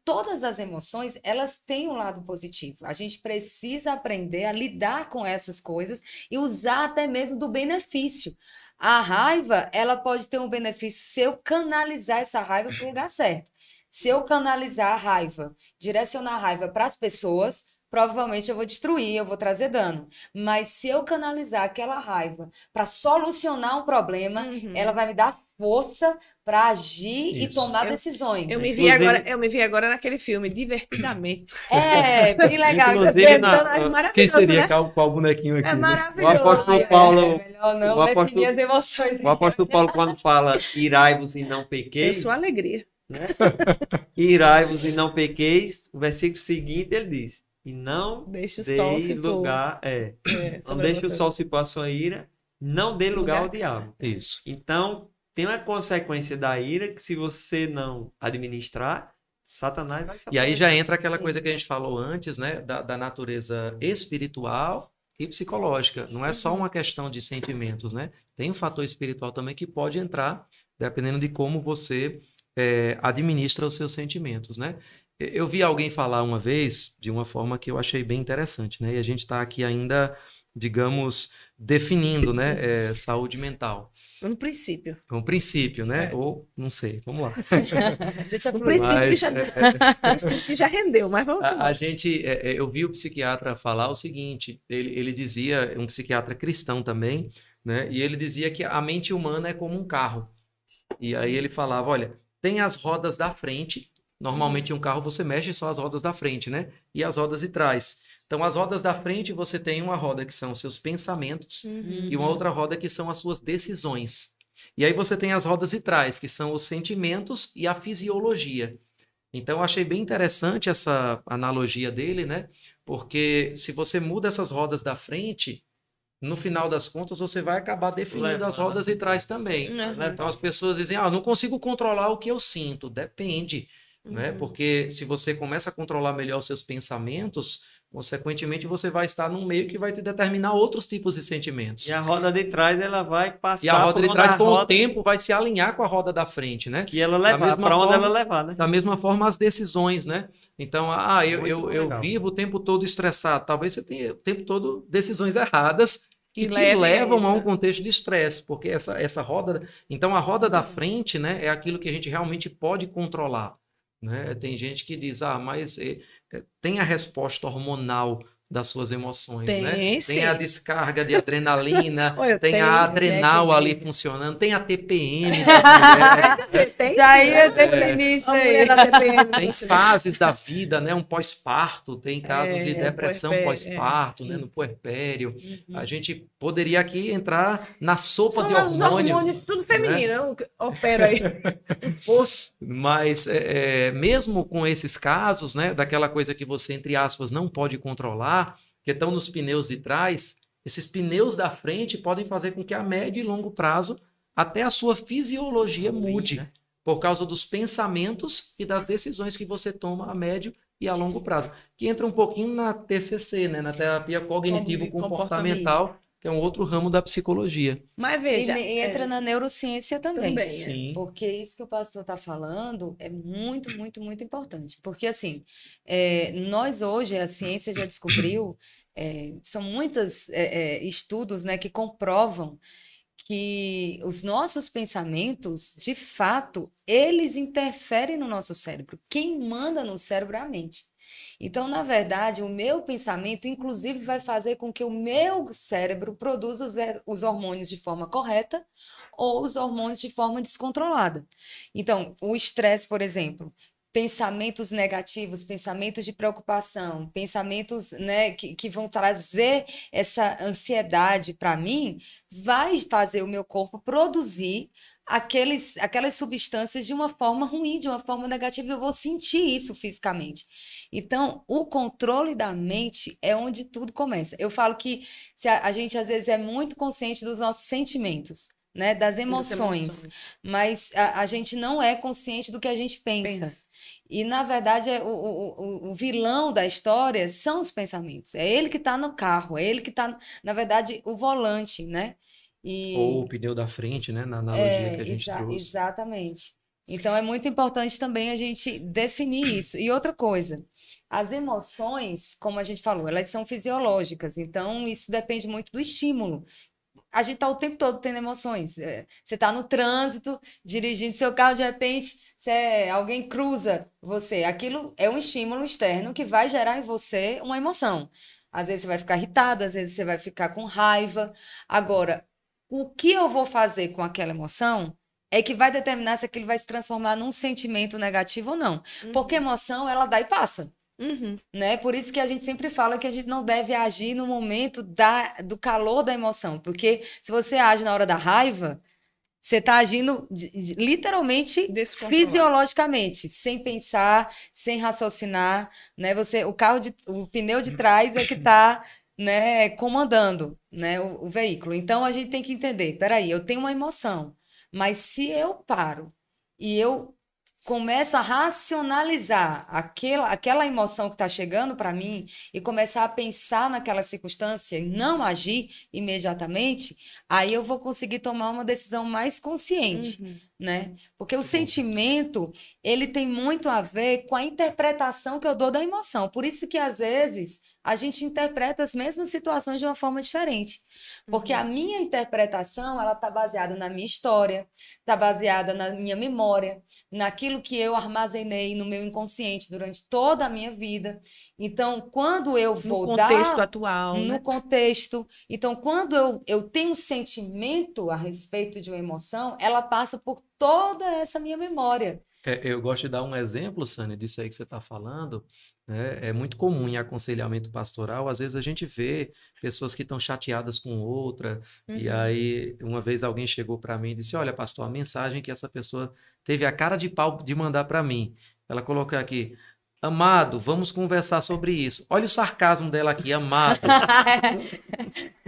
todas as emoções, elas têm um lado positivo. A gente precisa aprender a lidar com essas coisas e usar até mesmo do benefício. A raiva, ela pode ter um benefício se eu canalizar essa raiva para o lugar certo. Se eu canalizar a raiva, direcionar a raiva para as pessoas, provavelmente eu vou destruir, eu vou trazer dano. Mas se eu canalizar aquela raiva para solucionar um problema, ela vai me dar força para agir e tomar decisões. Eu me vi agora naquele filme, Divertidamente. Bem legal. Inclusive, quem seria qual bonequinho aqui? É maravilhoso. O apóstolo Paulo... melhor não definir as emoções. O apóstolo Paulo, quando fala irai-vos e não pequeis... É sua alegria. né? Irai-vos e não pequeis. O versículo seguinte ele diz: e não Deixa o sol dei se pôr. lugar, não sobre deixe o você. sol se pôr a sua ira, não dê lugar ao diabo. Isso. Então, tem uma consequência da ira que se você não administrar, Satanás vai se E aí aproveitar. já entra aquela coisa que a gente falou antes, né? Da natureza espiritual e psicológica. Não é só uma questão de sentimentos, né? Tem um fator espiritual também que pode entrar, dependendo de como você administra os seus sentimentos, né? Eu vi alguém falar uma vez de uma forma que eu achei bem interessante, né? E a gente está aqui ainda, digamos, definindo, né? Saúde mental. No princípio. Um princípio, né? Ou, não sei, vamos lá. No princípio, Mas, já rendeu, mas vamos A embora. gente, eu vi o psiquiatra falar o seguinte, ele dizia, um psiquiatra cristão também, né? E ele dizia que a mente humana é como um carro. E aí ele falava, olha, tem as rodas da frente, normalmente em um carro você mexe só as rodas da frente, né? E as rodas de trás. Então, as rodas da frente, você tem uma roda que são os seus pensamentos e uma outra roda que são as suas decisões. E aí você tem as rodas de trás, que são os sentimentos e a fisiologia. Então, eu achei bem interessante essa analogia dele, né? Porque se você muda essas rodas da frente, no final das contas, você vai acabar definindo as rodas de trás também. Então, as pessoas dizem, não consigo controlar o que eu sinto. Depende, né? Porque se você começa a controlar melhor os seus pensamentos, consequentemente, você vai estar num meio que vai te determinar outros tipos de sentimentos. E a roda de trás, ela vai passar E a roda de por trás, onde a com o roda tempo, vai se alinhar com a roda da frente, né? que ela levar, para onde ela levar, né? Da mesma forma, as decisões, né? Então, eu legal. vivo o tempo todo estressado. Talvez você tenha o tempo todo decisões erradas que te levem a levam a um isso. contexto de estresse, porque essa roda... Então, a roda da frente, né, é aquilo que a gente realmente pode controlar, né? Tem gente que diz, mas tem a resposta hormonal das suas emoções, Tem, né? sim. Tem a descarga de adrenalina, Olha, tem tem, a adrenal né, que ali diga. funcionando, tem a TPM da mulher, Tem, Já sim, ia né? definir isso A aí. mulher da TPM. tem fases da vida, né? Um pós-parto, tem casos de depressão pós-parto, né? No puerpério. A gente poderia aqui entrar na sopa São de os hormônios, hormônios tudo né? feminino. Opera aí. Poxa. Mas mesmo com esses casos, né, daquela coisa que você, entre aspas, não pode controlar, que estão nos pneus de trás, esses pneus da frente podem fazer com que a médio e longo prazo até a sua fisiologia mude, né? por causa dos pensamentos e das decisões que você toma a médio e a longo prazo. Que entra um pouquinho na TCC, né, na terapia cognitivo-comportamental, que é um outro ramo da psicologia. Mas veja. E entra na neurociência também. Também, Sim. Porque isso que o pastor está falando é muito, muito, muito importante. Porque, assim, nós hoje, a ciência já descobriu, são muitos estudos, né, que comprovam que os nossos pensamentos, de fato, eles interferem no nosso cérebro. Quem manda no cérebro é a mente. Então, na verdade, o meu pensamento, inclusive, vai fazer com que o meu cérebro produza os hormônios de forma correta ou os hormônios de forma descontrolada. Então, o estresse, por exemplo, pensamentos negativos, pensamentos de preocupação, pensamentos, né, que vão trazer essa ansiedade para mim, vai fazer o meu corpo produzir aquelas substâncias de uma forma ruim, de uma forma negativa, eu vou sentir isso fisicamente. Então, o controle da mente é onde tudo começa. Eu falo que se a gente, às vezes, é muito consciente dos nossos sentimentos, né, das emoções, mas a gente não é consciente do que a gente pensa. E, na verdade, o vilão da história são os pensamentos. É ele que está no carro, é ele que está, na verdade, o volante, né? Ou o pneu da frente, né? Na analogia que a gente trouxe. Exatamente. Então, é muito importante também a gente definir isso. E outra coisa, as emoções, como a gente falou, elas são fisiológicas. Então, isso depende muito do estímulo. A gente está o tempo todo tendo emoções. Você está no trânsito, dirigindo seu carro, de repente, alguém cruza você. Aquilo é um estímulo externo que vai gerar em você uma emoção. Às vezes você vai ficar irritado, às vezes você vai ficar com raiva. Agora, o que eu vou fazer com aquela emoção é que vai determinar se aquilo vai se transformar num sentimento negativo ou não. Porque emoção, ela dá e passa. Né? Por isso que a gente sempre fala que a gente não deve agir no momento do calor da emoção. Porque se você age na hora da raiva, Você está agindo literalmente, Descontrolado. fisiologicamente, sem pensar, sem raciocinar, né? O pneu de trás é que está, né, comandando, né, o veículo. Então a gente tem que entender, peraí, eu tenho uma emoção, mas se eu paro e eu começo a racionalizar aquela emoção que está chegando para mim e começar a pensar naquela circunstância e não agir imediatamente, aí eu vou conseguir tomar uma decisão mais consciente, né? Porque o sentimento, ele tem muito a ver com a interpretação que eu dou da emoção. Por isso que, às vezes, a gente interpreta as mesmas situações de uma forma diferente. Porque a minha interpretação, ela está baseada na minha história, está baseada na minha memória, naquilo que eu armazenei no meu inconsciente durante toda a minha vida. Então, quando eu vou No contexto atual, no né? contexto, então, quando eu tenho um sentimento a respeito de uma emoção, ela passa por toda essa minha memória. Eu gosto de dar um exemplo, Sânia, disso aí que você está falando. Né? É muito comum em aconselhamento pastoral, às vezes a gente vê pessoas que estão chateadas com outra, e aí uma vez alguém chegou para mim e disse, olha, pastor, a mensagem que essa pessoa teve a cara de pau de mandar para mim, ela colocou aqui, amado, vamos conversar sobre isso. Olha o sarcasmo dela aqui, amado.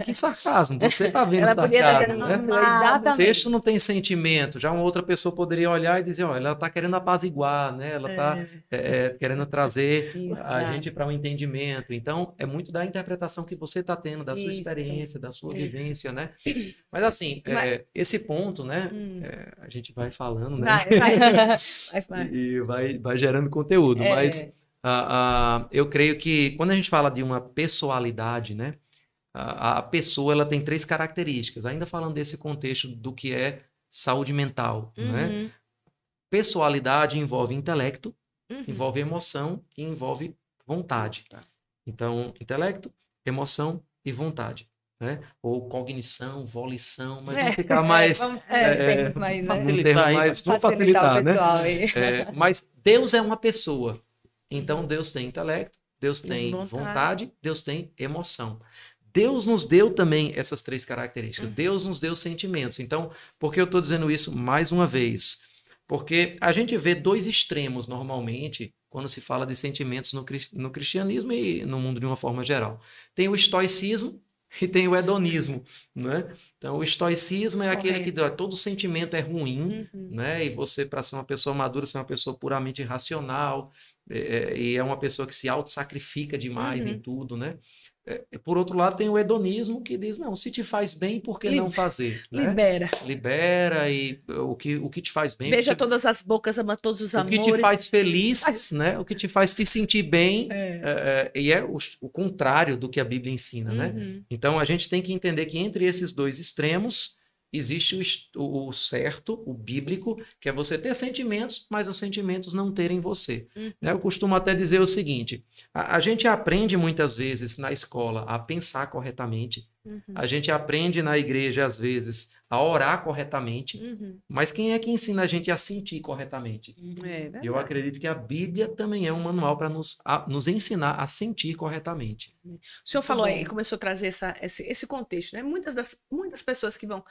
Que sarcasmo? Você está vendo Ela podia estar sarcasmo, dizendo, né? O Exatamente. texto não tem sentimento. Já uma outra pessoa poderia olhar e dizer, olha, ela está querendo apaziguar, né? Ela está querendo trazer a Exato. gente para um entendimento. Então, é muito da interpretação que você está tendo, da sua Isso. experiência, da sua vivência, né? Mas assim, esse ponto, né? A gente vai falando, né? Vai. E vai gerando conteúdo. Mas eu creio que quando a gente fala de uma pessoalidade, né? A pessoa ela tem 3 características, ainda falando desse contexto do que é saúde mental. Né? Pessoalidade envolve intelecto, envolve emoção e envolve vontade. Então, intelecto, emoção e vontade. Né? Ou cognição, volição, mas vamos ficar mais... Vamos mais, né? um termo mais... Vamos facilitar, o né? pessoal aí. Mas Deus é uma pessoa. Então, Deus tem intelecto, Deus tem vontade, Deus tem emoção. Deus nos deu também essas 3 características. Deus nos deu sentimentos. Então, por que eu estou dizendo isso mais uma vez? Porque a gente vê 2 extremos normalmente quando se fala de sentimentos no cristianismo e no mundo de uma forma geral. Tem o estoicismo e tem o hedonismo. Né? Então, o estoicismo é aquele que todo sentimento é ruim, né? E você, para ser uma pessoa madura, você é uma pessoa puramente racional, e é uma pessoa que se autossacrifica demais em tudo, né? Por outro lado, tem o hedonismo que diz, não, se te faz bem, por que não fazer? Né? Libera e o que te faz bem. Beija todas as bocas, ama todos os amores. O que te faz feliz, né? O que te faz te sentir bem, e é o contrário do que a Bíblia ensina, né? Então, a gente tem que entender que entre esses 2 extremos, existe o certo, o bíblico, que é você ter sentimentos, mas os sentimentos não terem você. Né? Eu costumo até dizer o seguinte, a gente aprende muitas vezes na escola a pensar corretamente, a gente aprende na igreja às vezes a orar corretamente, mas quem é que ensina a gente a sentir corretamente? Eu acredito que a Bíblia também é um manual para nos ensinar a sentir corretamente. O senhor falou aí, começou a trazer esse contexto, né? Muitas pessoas que vão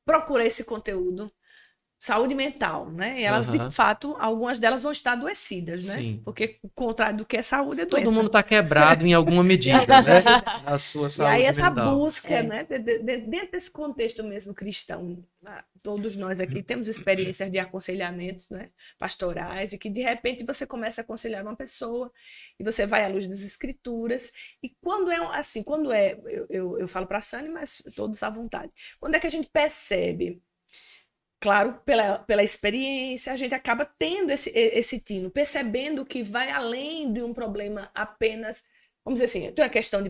procurar esse conteúdo, saúde mental, né? E elas, de fato, algumas delas vão estar adoecidas, né? Sim. Porque o contrário do que é saúde é doença. Todo mundo está quebrado em alguma medida, né? Na sua saúde mental. E aí essa busca, né? Dentro desse contexto mesmo cristão, todos nós aqui temos experiências de aconselhamentos, né? Pastorais, e que de repente você começa a aconselhar uma pessoa e você vai à luz das escrituras, e quando é assim, eu falo para a Sânia, mas todos à vontade, quando é que a gente percebe? Claro, pela experiência, a gente acaba tendo esse tino, percebendo que vai além de um problema apenas, vamos dizer assim, tem a questão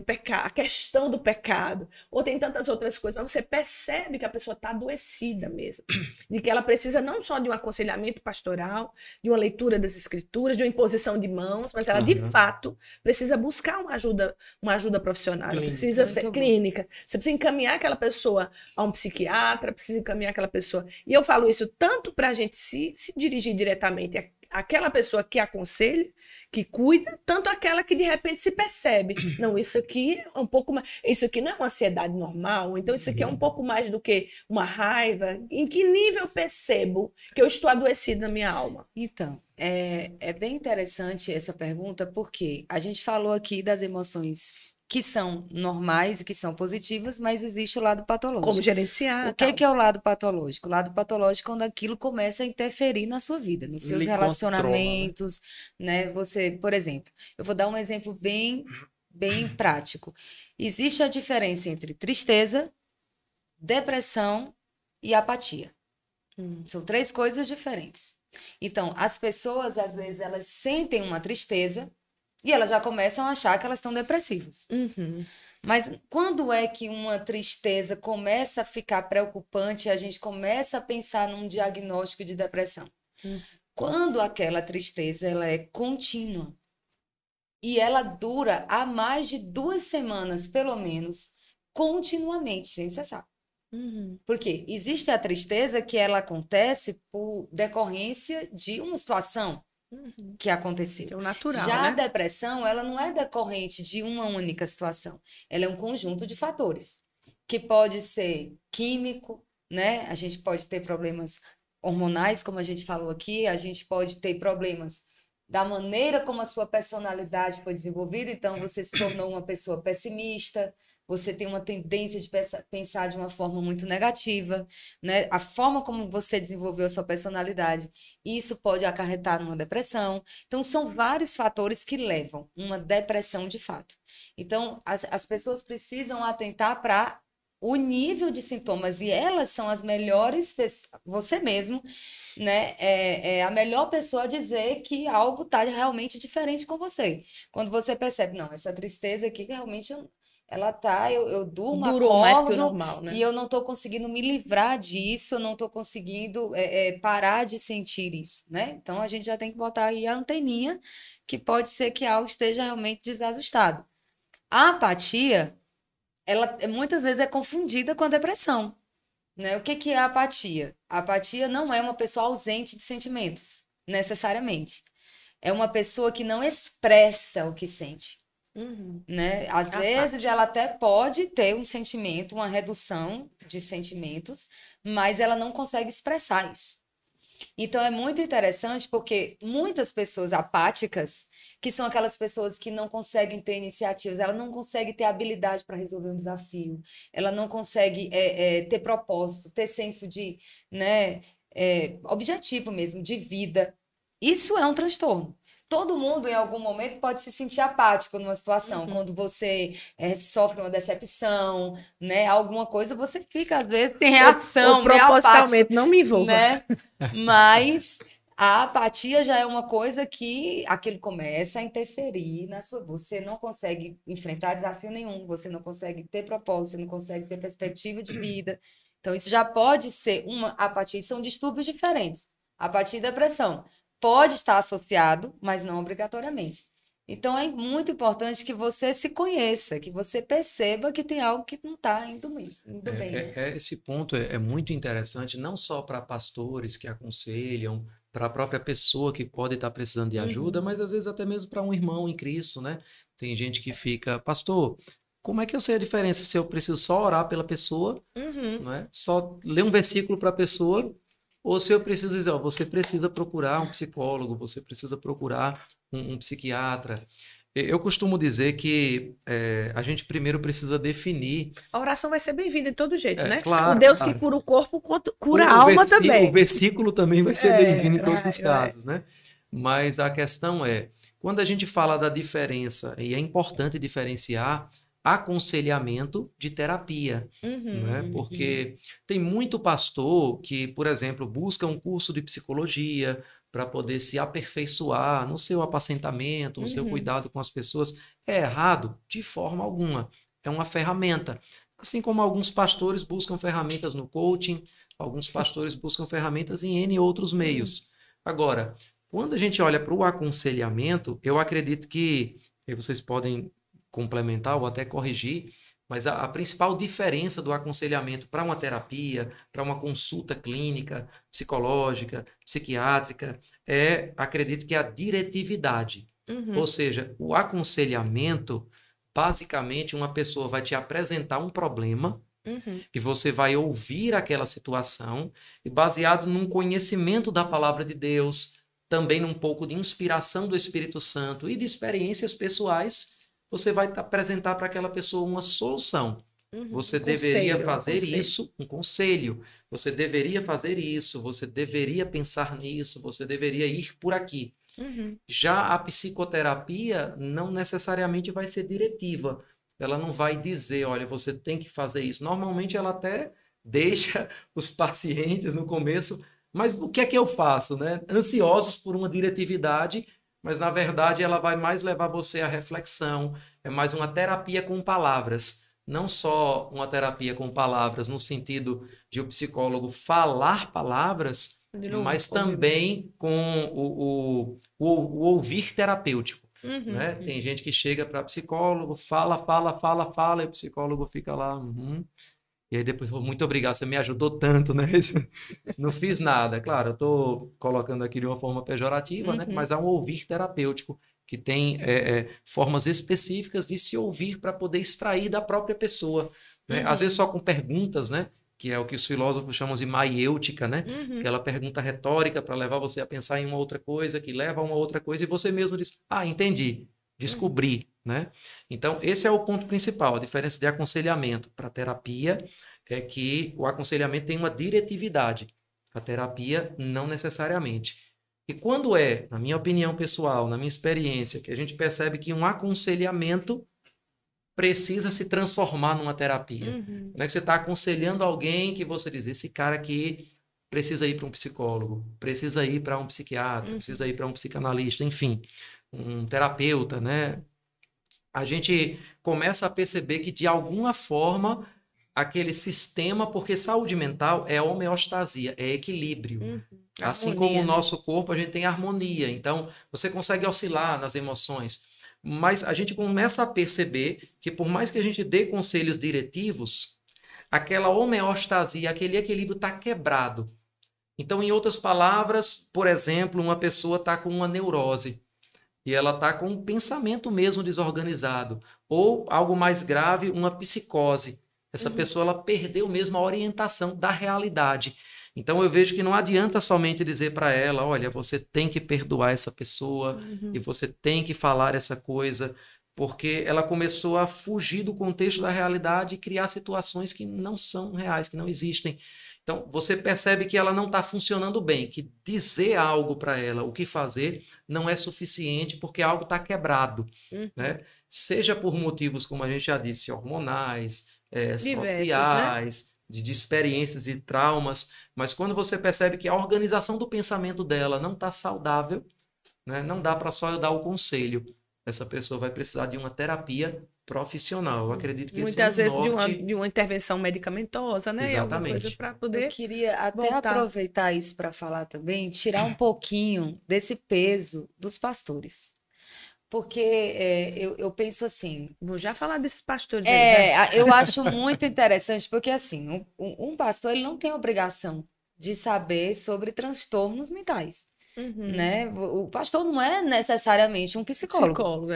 do pecado, ou tem tantas outras coisas, mas você percebe que a pessoa está adoecida mesmo, de que ela precisa não só de um aconselhamento pastoral, de uma leitura das escrituras, de uma imposição de mãos, mas ela de fato precisa buscar uma ajuda profissional, ela precisa ser clínica, você precisa encaminhar aquela pessoa a um psiquiatra, precisa encaminhar aquela pessoa, e eu falo isso tanto para a gente se dirigir diretamente aquela pessoa que aconselha, que cuida, tanto aquela que de repente se percebe. Não, isso aqui é um pouco mais. Isso aqui não é uma ansiedade normal, então isso aqui é um pouco mais do que uma raiva. Em que nível eu percebo que eu estou adoecida na minha alma? Então, é bem interessante essa pergunta, porque a gente falou aqui das emoções que são normais e que são positivas, mas existe o lado patológico. Como gerenciar? O que é o lado patológico? O lado patológico é quando aquilo começa a interferir na sua vida, nos seus relacionamentos, né? Você, por exemplo, eu vou dar um exemplo bem prático. Existe a diferença entre tristeza, depressão e apatia. São 3 coisas diferentes. Então, as pessoas, às vezes, elas sentem uma tristeza e elas já começam a achar que elas estão depressivas. Mas quando é que uma tristeza começa a ficar preocupante e a gente começa a pensar num diagnóstico de depressão? Quando aquela tristeza ela é contínua e ela dura há mais de 2 semanas, pelo menos, continuamente, sem cessar. Porque existe a tristeza que ela acontece por decorrência de uma situação que aconteceu. É o natural, Já a né? depressão, ela não é decorrente de uma única situação. Ela é um conjunto de fatores, que pode ser químico, né? A gente pode ter problemas hormonais, como a gente falou aqui, a gente pode ter problemas da maneira como a sua personalidade foi desenvolvida, então você se tornou uma pessoa pessimista, você tem uma tendência de pensar de uma forma muito negativa, né? A forma como você desenvolveu a sua personalidade, isso pode acarretar numa depressão. Então, são vários fatores que levam uma depressão de fato. Então, as pessoas precisam atentar para o nível de sintomas, e elas são as melhores pessoas, você mesmo, né? É a melhor pessoa a dizer que algo está realmente diferente com você. Quando você percebe, não, essa tristeza aqui realmente ela tá, eu durmo, Durou mais que o acordo, normal, né? e eu não estou conseguindo me livrar disso, eu não estou conseguindo parar de sentir isso, né? Então a gente já tem que botar aí a anteninha, que pode ser que algo esteja realmente desajustado. A apatia, ela muitas vezes é confundida com a depressão, né? O que é a apatia? A apatia não é uma pessoa ausente de sentimentos, necessariamente. É uma pessoa que não expressa o que sente. Né? Às vezes ela até pode ter um sentimento, uma redução de sentimentos, mas ela não consegue expressar isso. Então é muito interessante porque muitas pessoas apáticas, que são aquelas pessoas que não conseguem ter iniciativas, ela não consegue ter habilidade para resolver um desafio, ela não consegue ter propósito, ter senso de, né, objetivo mesmo, de vida. Isso é um transtorno. Todo mundo, em algum momento, pode se sentir apático numa situação. Quando você sofre uma decepção, né? Alguma coisa, você fica, às vezes, sem reação, ou propositalmente, não me envolva. Né? Mas a apatia já é uma coisa que aquilo começa a interferir na sua... Você não consegue enfrentar desafio nenhum, você não consegue ter propósito, você não consegue ter perspectiva de vida. Então, isso já pode ser uma apatia. São distúrbios diferentes. Apatia e depressão. Pode estar associado, mas não obrigatoriamente. Então, é muito importante que você se conheça, que você perceba que tem algo que não está indo bem. Esse ponto é muito interessante, não só para pastores que aconselham, para a própria pessoa que pode estar precisando de ajuda, mas às vezes até mesmo para um irmão em Cristo, né? Tem gente que fica, pastor, como é que eu sei a diferença se eu preciso só orar pela pessoa, não é? Só ler um versículo para a pessoa, ou se eu preciso dizer, ó, você precisa procurar um psicólogo, você precisa procurar um psiquiatra. Eu costumo dizer que a gente primeiro precisa definir... A oração vai ser bem-vinda de todo jeito, né? Claro, o Deus claro. que cura o corpo, cura a alma também. O versículo também vai ser bem-vindo em todos os casos, né? Mas a questão é, quando a gente fala da diferença, e é importante diferenciar aconselhamento de terapia, né? Porque tem muito pastor que, por exemplo, busca um curso de psicologia para poder se aperfeiçoar no seu apacentamento, no seu cuidado com as pessoas. É errado? De forma alguma. É uma ferramenta. Assim como alguns pastores buscam ferramentas no coaching, alguns pastores buscam ferramentas em N outros meios. Agora, quando a gente olha para o aconselhamento, eu acredito que, e vocês podem complementar ou até corrigir, Mas a principal diferença do aconselhamento para uma terapia, para uma consulta clínica, psicológica, psiquiátrica, acredito que é a diretividade. Ou seja, o aconselhamento, basicamente, uma pessoa vai te apresentar um problema e você vai ouvir aquela situação e, baseado num conhecimento da palavra de Deus, também num pouco de inspiração do Espírito Santo e de experiências pessoais, você vai apresentar para aquela pessoa uma solução. Você deveria fazer isso, um conselho. Você deveria fazer isso, você deveria pensar nisso, você deveria ir por aqui. Já a psicoterapia não necessariamente vai ser diretiva. Ela não vai dizer, olha, você tem que fazer isso. Normalmente ela até deixa os pacientes no começo, mas o que é que eu faço, né? Ansiosos por uma diretividade, mas na verdade ela vai mais levar você à reflexão. É mais uma terapia com palavras. Não só uma terapia com palavras no sentido de o psicólogo falar palavras, mas também com o ouvir terapêutico. Né? Tem gente que chega para psicólogo, fala, e o psicólogo fica lá. E aí depois, muito obrigado, você me ajudou tanto, né? Não fiz nada. Claro, eu estou colocando aqui de uma forma pejorativa, né? Mas há um ouvir terapêutico que tem formas específicas de se ouvir para poder extrair da própria pessoa. Né? Às vezes só com perguntas, né? Que é o que os filósofos chamam de maiêutica, né? Aquela pergunta retórica para levar você a pensar em uma outra coisa, que leva a uma outra coisa, e você mesmo diz, entendi, descobri. Né? Então, esse é o ponto principal. A diferença de aconselhamento para terapia é que o aconselhamento tem uma diretividade, a terapia não necessariamente. E quando na minha opinião pessoal, na minha experiência, que a gente percebe que um aconselhamento precisa se transformar numa terapia. Não é que você está aconselhando alguém que você diz, esse cara aqui precisa ir para um psicólogo, precisa ir para um psiquiatra, precisa ir para um psicanalista, enfim, um terapeuta, né? A gente começa a perceber que, de alguma forma, aquele sistema, porque saúde mental é homeostasia, é equilíbrio. Assim como o nosso corpo, a gente tem harmonia. Então, você consegue oscilar nas emoções. Mas a gente começa a perceber que, por mais que a gente dê conselhos diretivos, aquela homeostasia, aquele equilíbrio está quebrado. Então, em outras palavras, por exemplo, uma pessoa está com uma neurose. E ela está com um pensamento mesmo desorganizado. Ou, algo mais grave, uma psicose. Essa pessoa ela perdeu mesmo a orientação da realidade. Então, eu vejo que não adianta somente dizer para ela, olha, você tem que perdoar essa pessoa e você tem que falar essa coisa, porque ela começou a fugir do contexto da realidade e criar situações que não são reais, que não existem. Então, você percebe que ela não está funcionando bem, que dizer algo para ela, o que fazer, não é suficiente porque algo está quebrado. Né? Seja por motivos, como a gente já disse, hormonais, sociais, né? de experiências e traumas, mas quando você percebe que a organização do pensamento dela não está saudável, né? Não dá para só eu dar o conselho. Essa pessoa vai precisar de uma terapia profissional. Eu acredito que muitas vezes de uma intervenção medicamentosa, né? Exatamente. Para poder eu queria até voltar. aproveitar isso para falar também, tirar um pouquinho desse peso dos pastores. Porque eu penso assim... Vou já falar desses pastores aí. Né? Eu acho muito interessante, porque assim, um pastor ele não tem obrigação de saber sobre transtornos mentais. Né? O pastor não é necessariamente um psicólogo.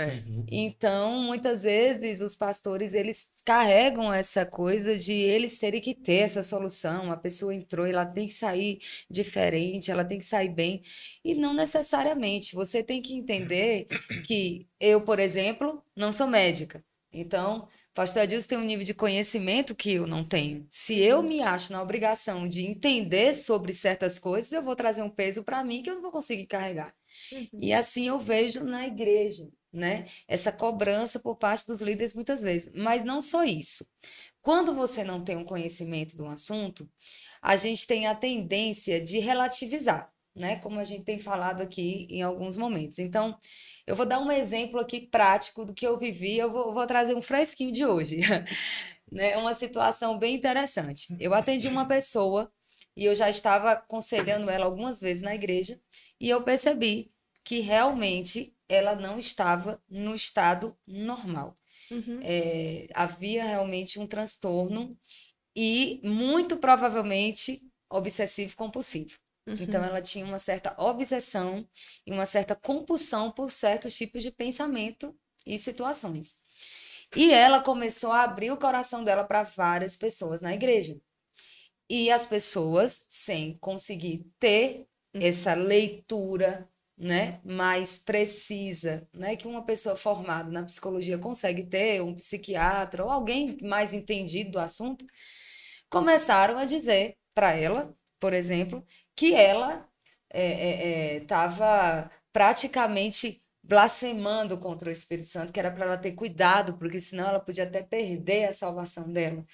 Então, muitas vezes, os pastores, eles carregam essa coisa de eles terem que ter essa solução. A pessoa entrou, ela tem que sair diferente, ela tem que sair bem. E não necessariamente. Você tem que entender que eu, por exemplo, não sou médica. Então... Pastor Adilson tem um nível de conhecimento que eu não tenho. Se eu me acho na obrigação de entender sobre certas coisas, eu vou trazer um peso para mim que eu não vou conseguir carregar. E assim eu vejo na igreja, né? Essa cobrança por parte dos líderes muitas vezes. Mas não só isso. Quando você não tem um conhecimento de um assunto, a gente tem a tendência de relativizar, né? Como a gente tem falado aqui em alguns momentos. Então, eu vou dar um exemplo aqui prático do que eu vivi, eu vou trazer um fresquinho de hoje. Né? Uma situação bem interessante. Eu atendi uma pessoa e eu já estava aconselhando ela algumas vezes na igreja e eu percebi que realmente ela não estava no estado normal. Havia realmente um transtorno e, muito provavelmente, obsessivo-compulsivo. Então, ela tinha uma certa obsessão e uma certa compulsão por certos tipos de pensamento e situações. E ela começou a abrir o coração dela para várias pessoas na igreja. E as pessoas, sem conseguir ter essa leitura, né, mais precisa, né, que uma pessoa formada na psicologia consegue ter, um psiquiatra ou alguém mais entendido do assunto, começaram a dizer para ela, por exemplo, que ela estava praticamente blasfemando contra o Espírito Santo, que era para ela ter cuidado, porque senão ela podia até perder a salvação dela.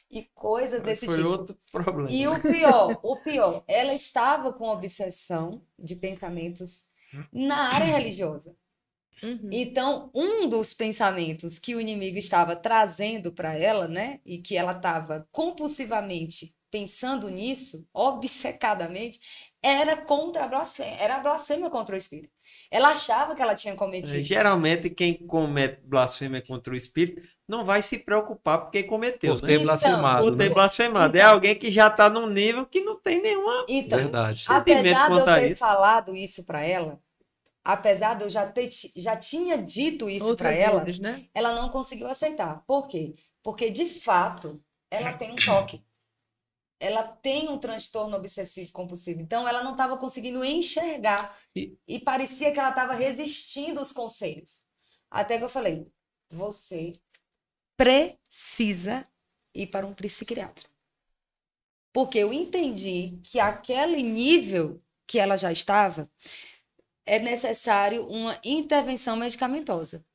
E coisas desse Foi tipo. outro problema. E o pior, ela estava com obsessão de pensamentos na área religiosa. Então, um dos pensamentos que o inimigo estava trazendo para ela, né, e que ela estava compulsivamente pensando nisso, obcecadamente, era a blasfêmia contra o Espírito. Ela achava que ela tinha cometido. Geralmente, quem comete blasfêmia contra o Espírito não vai se preocupar porque cometeu. Por ter blasfemado. Por ter né? blasfemado. É alguém que já está num nível que não tem nenhuma. Verdade. Apesar de eu ter isso. falado isso para ela, apesar de eu já tinha dito isso para ela, vezes, né? ela não conseguiu aceitar. Por quê? Porque, de fato, ela tem um toque. Ela tem um transtorno obsessivo-compulsivo. Então, ela não estava conseguindo enxergar. E parecia que ela estava resistindo aos conselhos. Até que eu falei, você precisa ir para um psiquiatra. Porque eu entendi que aquele nível que ela já estava, é necessário uma intervenção medicamentosa.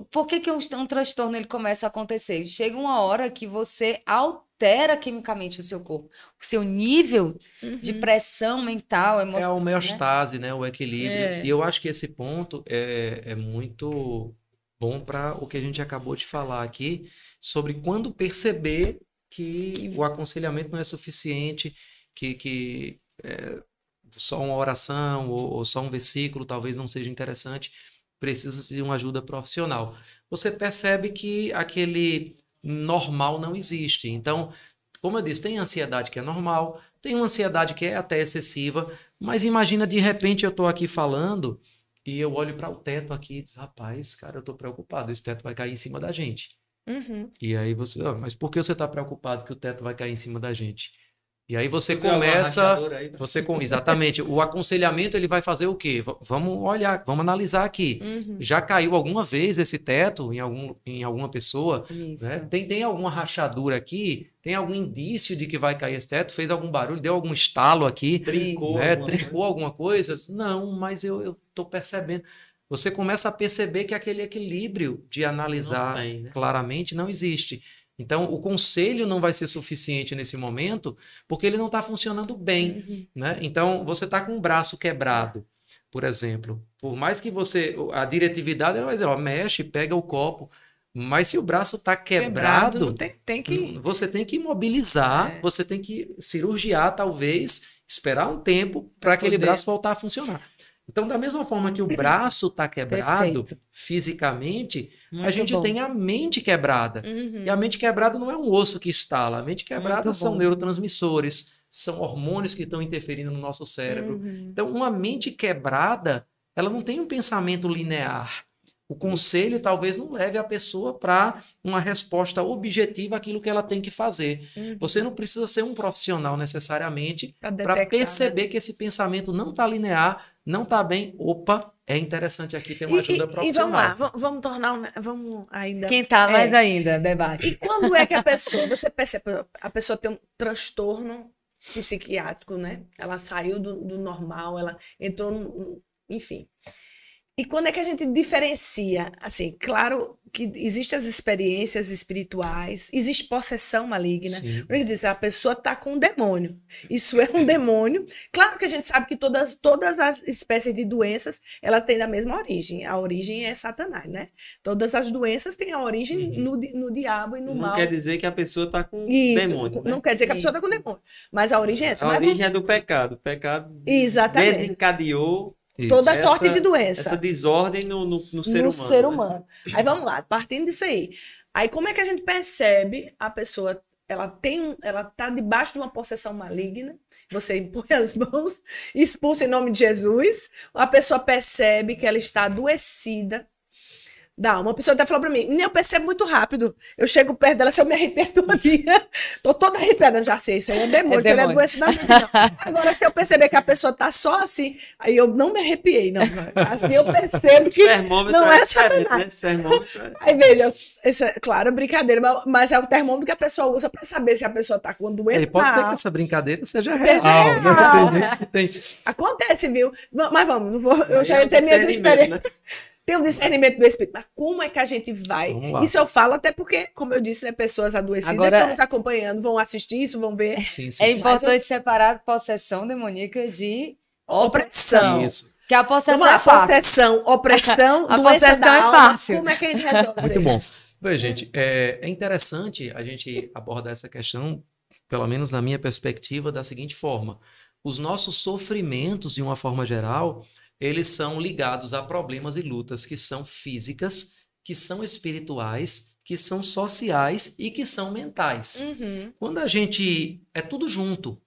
Por que um transtorno ele começa a acontecer? Chega uma hora que você altera quimicamente o seu corpo. O seu nível de pressão mental, É a emocional. homeostase, né? O equilíbrio. É. E eu acho que esse ponto é muito bom para o que a gente acabou de falar aqui, sobre quando perceber que o aconselhamento não é suficiente, que só uma oração ou só um versículo talvez não seja interessante, precisa de uma ajuda profissional. Você percebe que aquele normal não existe. Então, como eu disse, tem ansiedade que é normal, tem uma ansiedade que é até excessiva, mas imagina de repente eu estou aqui falando e eu olho para o teto aqui e digo, rapaz, cara, eu estou preocupado, esse teto vai cair em cima da gente. E aí você, mas por que você está preocupado que o teto vai cair em cima da gente? E aí você começa, exatamente, o aconselhamento ele vai fazer o quê? Vamos olhar, vamos analisar aqui. Já caiu alguma vez esse teto em alguma pessoa? Né? Tem alguma rachadura aqui? Tem algum indício de que vai cair esse teto? Fez algum barulho? Deu algum estalo aqui? Trincou alguma coisa? Não, mas eu estou percebendo. Você começa a perceber que aquele equilíbrio de analisar claramente não existe. Então, o conselho não vai ser suficiente nesse momento porque ele não está funcionando bem. Né? Então, você está com o braço quebrado, por exemplo. Por mais que a diretividade ela vai dizer, ó, mexe, pega o copo. Mas se o braço está quebrado, você tem que imobilizar, você tem que cirurgiar, talvez, esperar um tempo para aquele braço voltar a funcionar. Então, da mesma forma que o braço está quebrado fisicamente, a gente tem a mente quebrada. E a mente quebrada não é um osso que estala. A mente quebrada são neurotransmissores, são hormônios que estão interferindo no nosso cérebro. Então, uma mente quebrada, ela não tem um pensamento linear. O conselho talvez não leve a pessoa para uma resposta objetiva àquilo que ela tem que fazer. Você não precisa ser um profissional necessariamente para perceber que esse pensamento não está linear, não está bem. Opa, é interessante aqui ter uma ajuda profissional. E vamos tornar, vamos ainda... Esquentar mais ainda, debate. E quando é que a pessoa, você percebe, a pessoa tem um transtorno psiquiátrico, né? Ela saiu do normal, ela entrou, enfim... E quando é que a gente diferencia? Assim, claro que existem as experiências espirituais, existe possessão maligna. Quando diz, a pessoa está com um demônio. Isso é um demônio. Claro que a gente sabe que todas as espécies de doenças, elas têm a mesma origem. A origem é Satanás, né? Todas as doenças têm a origem no diabo e no mal. Não quer dizer que a pessoa está com demônio. Não quer dizer que a pessoa está com demônio. Mas a origem é essa. A origem é do pecado. O pecado desencadeou desencadeou Isso. Toda sorte de doença. Essa desordem no ser no humano. ser né? humano. Aí vamos lá, partindo disso aí. Aí como é que a gente percebe a pessoa, ela tá debaixo de uma possessão maligna, você impõe as mãos, expulsa em nome de Jesus, a pessoa percebe que ela está adoecida da alma. Uma pessoa até falou pra mim, eu percebo muito rápido, eu chego perto dela, se eu me arrepio todinha, tô toda arrepiada, já sei, isso aí é demônio, isso aí não é doença da vida, não. Agora, se eu perceber que a pessoa tá só assim, aí eu não me arrepiei, não. Assim eu percebo que Termômetro não é diferente, satanás. né? Esse termômetro é... Aí veja, isso é, claro, brincadeira, mas é o termômetro que a pessoa usa para saber se a pessoa tá com doença. E pode ser não. que essa brincadeira seja Seja real, né? real. Tem gente que tem. Acontece, viu? Mas vamos, não vou, eu já Aí é ia dizer minhas discernimento, experiências. Tem um discernimento do espírito, mas como é que a gente vai? Vamos lá. Isso eu falo até porque, como eu disse, né, pessoas adoecidas Agora- estão nos acompanhando, vão assistir isso, vão ver. Sim, sim. É importante separar possessão demoníaca de Opressão. Isso. que a possessão Vamos lá, é fácil. possessão, opressão, A doença possessão da é alma. fácil. Como é que a gente resolve isso Muito aí? bom. Bem, gente, é interessante a gente abordar essa questão, pelo menos na minha perspectiva, da seguinte forma. Os nossos sofrimentos, de uma forma geral, eles são ligados a problemas e lutas que são físicas, que são espirituais, que são sociais e que são mentais. Uhum. Quando a gente... É tudo junto.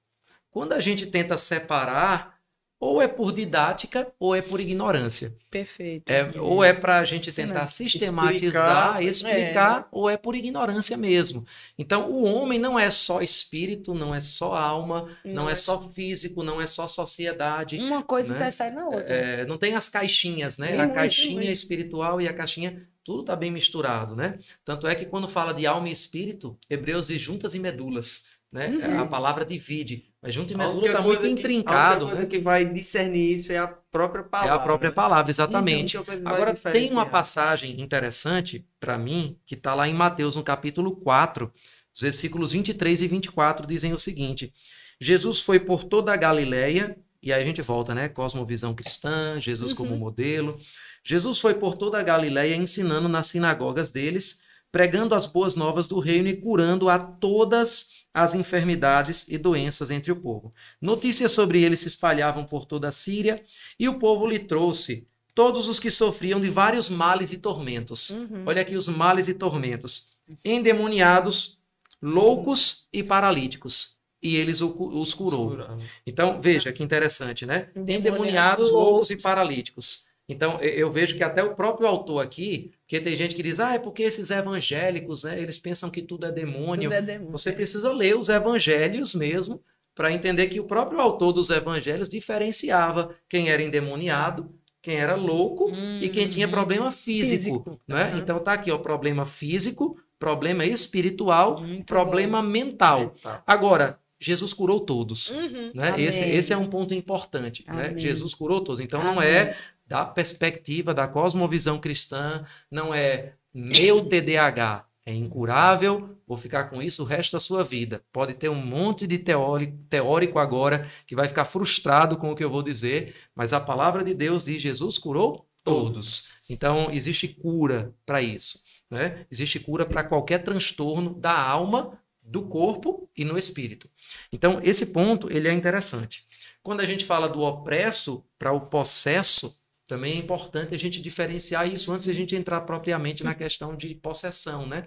Quando a gente tenta separar, ou é por didática ou é por ignorância. Perfeito. Ou é para a gente Isso tentar mesmo. sistematizar, explicar, ou é por ignorância mesmo. Então, o homem não é só espírito, não é só alma, não é só físico, não é só sociedade. Uma coisa né? interfere na outra. Não tem as caixinhas, né? A Muito, caixinha muito. espiritual e a caixinha, tudo está bem misturado, né? Tanto é que quando fala de alma e espírito, Hebreus diz juntas e medulas, né? A palavra divide, mas junto e A medula única está muito coisa intrincado, a única né? coisa que vai discernir isso é a própria palavra. É a própria né? palavra, exatamente. A única coisa que vai Agora, tem uma diferenciar. passagem interessante para mim, que está lá em Mateus, no capítulo 4, os versículos 23 e 24, dizem o seguinte: Jesus foi por toda a Galileia, e aí a gente volta, né? Cosmovisão cristã, Jesus como modelo. Jesus foi por toda a Galileia ensinando nas sinagogas deles, pregando as boas novas do reino e curando a todas as enfermidades e doenças entre o povo. Notícias sobre ele se espalhavam por toda a Síria, e o povo lhe trouxe todos os que sofriam de vários males e tormentos. Olha aqui os males e tormentos. Endemoniados, loucos e paralíticos. E eles os curou. Então, veja que interessante, né? Endemoniados, loucos e paralíticos. Então, eu vejo que até o próprio autor aqui, porque tem gente que diz, é porque esses evangélicos, né, eles pensam que tudo é demônio. Tudo é demônio. Você precisa ler os evangelhos mesmo, para entender que o próprio autor dos evangelhos diferenciava quem era endemoniado, quem era louco e quem tinha problema físico. Né? Então, tá aqui, ó, problema físico, problema espiritual, problema mental. Agora, Jesus curou todos. Né? Amém. Esse é um ponto importante. Né? Amém. Jesus curou todos. Então, não Amém. é da perspectiva da cosmovisão cristã, não é meu TDAH, é incurável, vou ficar com isso o resto da sua vida. Pode ter um monte de teórico agora que vai ficar frustrado com o que eu vou dizer, mas a palavra de Deus diz: Jesus curou todos. Então, existe cura para isso. Né? Existe cura para qualquer transtorno da alma, do corpo e no espírito. Então, esse ponto ele é interessante. Quando a gente fala do opresso para o possesso, também é importante a gente diferenciar isso antes de a gente entrar propriamente na questão de possessão, né?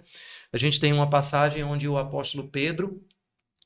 A gente tem uma passagem onde o apóstolo Pedro,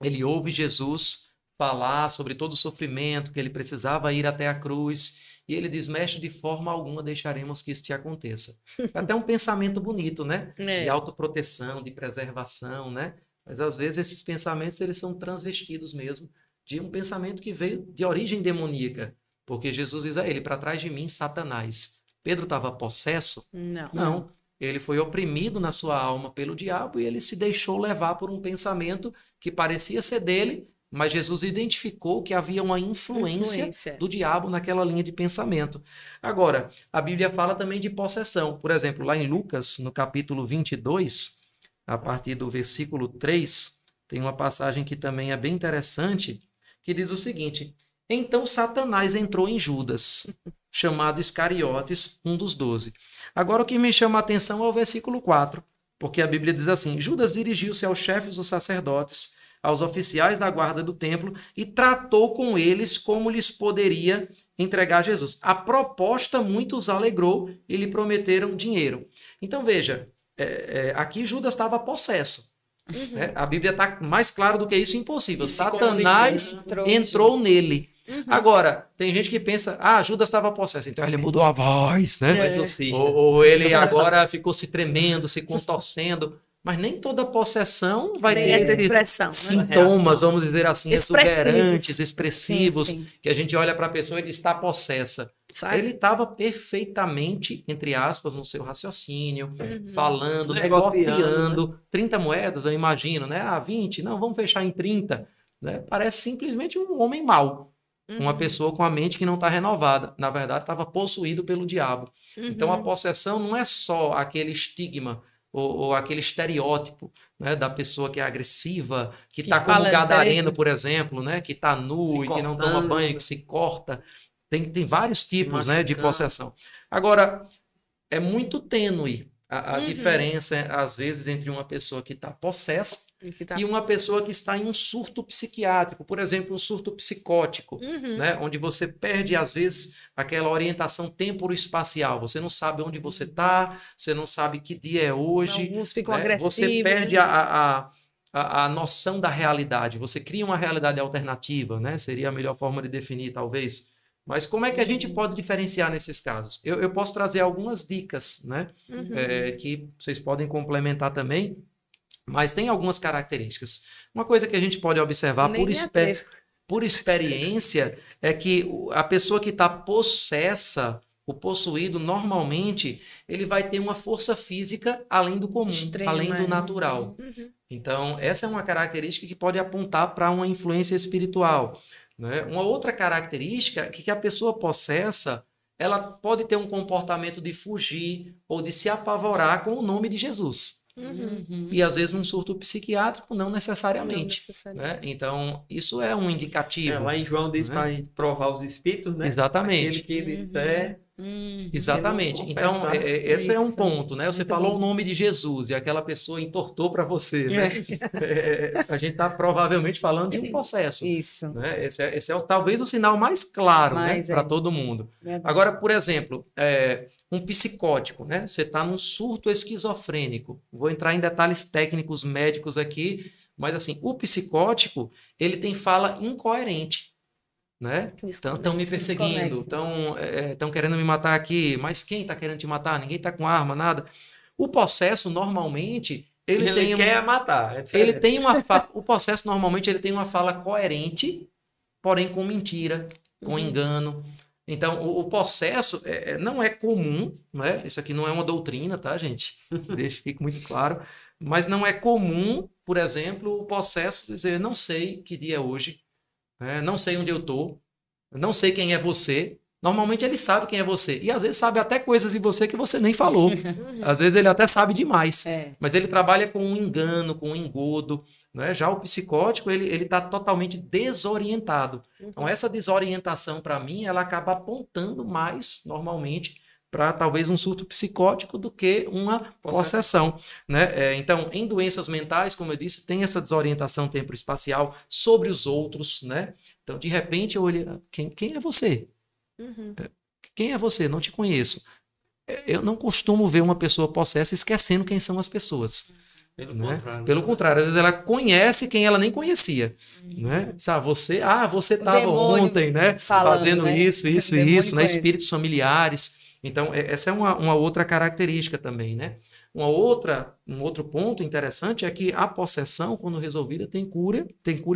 ele ouve Jesus falar sobre todo o sofrimento, que ele precisava ir até a cruz, e ele diz: mestre, de forma alguma deixaremos que isso te aconteça. Até um pensamento bonito, né? De autoproteção, de preservação, né? Mas às vezes esses pensamentos eles são transvestidos mesmo de um pensamento que veio de origem demoníaca. Porque Jesus diz a ele: para trás de mim, Satanás. Pedro estava possesso? Não. Ele foi oprimido na sua alma pelo diabo e ele se deixou levar por um pensamento que parecia ser dele, mas Jesus identificou que havia uma influência do diabo naquela linha de pensamento. Agora, a Bíblia fala também de possessão. Por exemplo, lá em Lucas, no capítulo 22, a partir do versículo 3, tem uma passagem que também é bem interessante, que diz o seguinte: então Satanás entrou em Judas, chamado Iscariotes, um dos 12. Agora o que me chama a atenção é o versículo 4, porque a Bíblia diz assim: Judas dirigiu-se aos chefes dos sacerdotes, aos oficiais da guarda do templo e tratou com eles como lhes poderia entregar Jesus. A proposta muitos alegrou e lhe prometeram dinheiro. Então veja, aqui Judas estava possesso. Né? A Bíblia está mais clara do que isso, impossível. Satanás entrou nele. Agora, tem gente que pensa, Judas estava possesso, então ele mudou a voz, né? Ou ele agora ficou se tremendo, se contorcendo. Mas nem toda possessão vai ter sintomas, vamos dizer assim, exuberantes, expressivos, que a gente olha para a pessoa e ele está possessa. Ele estava perfeitamente, entre aspas, no seu raciocínio, falando, negociando. 30 moedas, eu imagino, né? 20, não, vamos fechar em 30. Né? Parece simplesmente um homem mau. Uma pessoa com a mente que não está renovada. Na verdade, estava possuído pelo diabo. Então, a possessão não é só aquele estigma ou aquele estereótipo, né, da pessoa que é agressiva, que está como gadareno, por exemplo, né, que está nu e que não toma banho, que se corta. Tem vários tipos, né, de possessão. Agora, é muito tênue a diferença, às vezes, entre uma pessoa que está possessa e uma pessoa que está em um surto psiquiátrico, por exemplo, um surto psicótico, né, onde você perde, às vezes, aquela orientação temporoespacial. Você não sabe onde você está, você não sabe que dia é hoje. Alguns ficam né? agressivos. Você perde a noção da realidade. Você cria uma realidade alternativa, né? Seria a melhor forma de definir, talvez. Mas como é que a gente pode diferenciar nesses casos? Eu posso trazer algumas dicas, né? Que vocês podem complementar também, mas tem algumas características. Uma coisa que a gente pode observar por experiência é que a pessoa que está possessa, o possuído, normalmente, ele vai ter uma força física além do comum, além do natural. Então, essa é uma característica que pode apontar para uma influência espiritual. Né? Uma outra característica é que a pessoa possessa, ela pode ter um comportamento de fugir ou de se apavorar com o nome de Jesus. E às vezes um surto psiquiátrico não necessariamente. Né? Então, isso é um indicativo. Lá em João diz, né, para provar os espíritos, né? Exatamente. Aquele que disser... Exatamente. Então, esse é um ponto, né? Você falou o nome de Jesus e aquela pessoa entortou para você, né? A gente está provavelmente falando de um processo. Isso. Né? Esse é talvez o sinal mais claro, né, para todo mundo. Verdade. Agora, por exemplo, um psicótico, né? Você está num surto esquizofrênico. Vou entrar em detalhes técnicos médicos aqui, mas assim, o psicótico, ele tem fala incoerente. Né? Estão me perseguindo, estão querendo me matar aqui, mas quem está querendo te matar? Ninguém está com arma, nada. O possesso, normalmente, ele quer matar. O possesso, normalmente, ele tem uma fala coerente, porém com mentira, com engano. Então, o possesso não é comum, né? Isso aqui não é uma doutrina, tá, gente? Deixa fique muito claro. Mas não é comum, por exemplo, o possesso dizer, não sei que dia é hoje, não sei onde eu estou, não sei quem é você. Normalmente ele sabe quem é você. E às vezes sabe até coisas de você que você nem falou. Às vezes ele até sabe demais. Mas ele trabalha com um engano, com um engodo. Né? Já o psicótico, ele está totalmente desorientado. Então essa desorientação, para mim, ela acaba apontando mais, normalmente, para talvez um surto psicótico do que uma possessão. Né? Então, em doenças mentais, como eu disse, tem essa desorientação temporoespacial sobre os outros. Né? Então, de repente, eu olhei, quem é você? Quem é você? Não te conheço. Eu não costumo ver uma pessoa possessa esquecendo quem são as pessoas. Pelo contrário, às vezes ela conhece quem ela nem conhecia. Né? Sabe, você estava ontem, né? Fazendo né? isso, né? Espíritos familiares. Então, essa é uma outra característica também, né? Um outro ponto interessante é que a possessão, quando resolvida, tem cura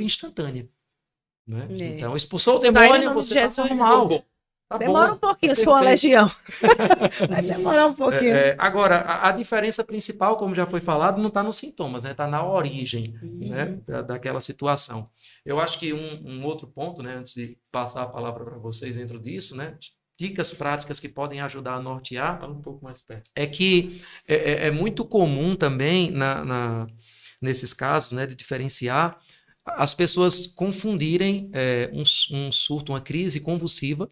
instantânea. Né? Então, expulsou o demônio, você está normal. Demora um pouquinho, se for uma legião. Vai demorar um pouquinho. Agora, a diferença principal, como já foi falado, não está nos sintomas, está, né? Na origem, né? daquela situação. Eu acho que um outro ponto, né? Antes de passar a palavra para vocês dentro disso, né? Dicas práticas que podem ajudar a nortear, fala um pouco mais perto. É que é muito comum também, nesses casos, né, de diferenciar, as pessoas confundirem um surto, uma crise convulsiva,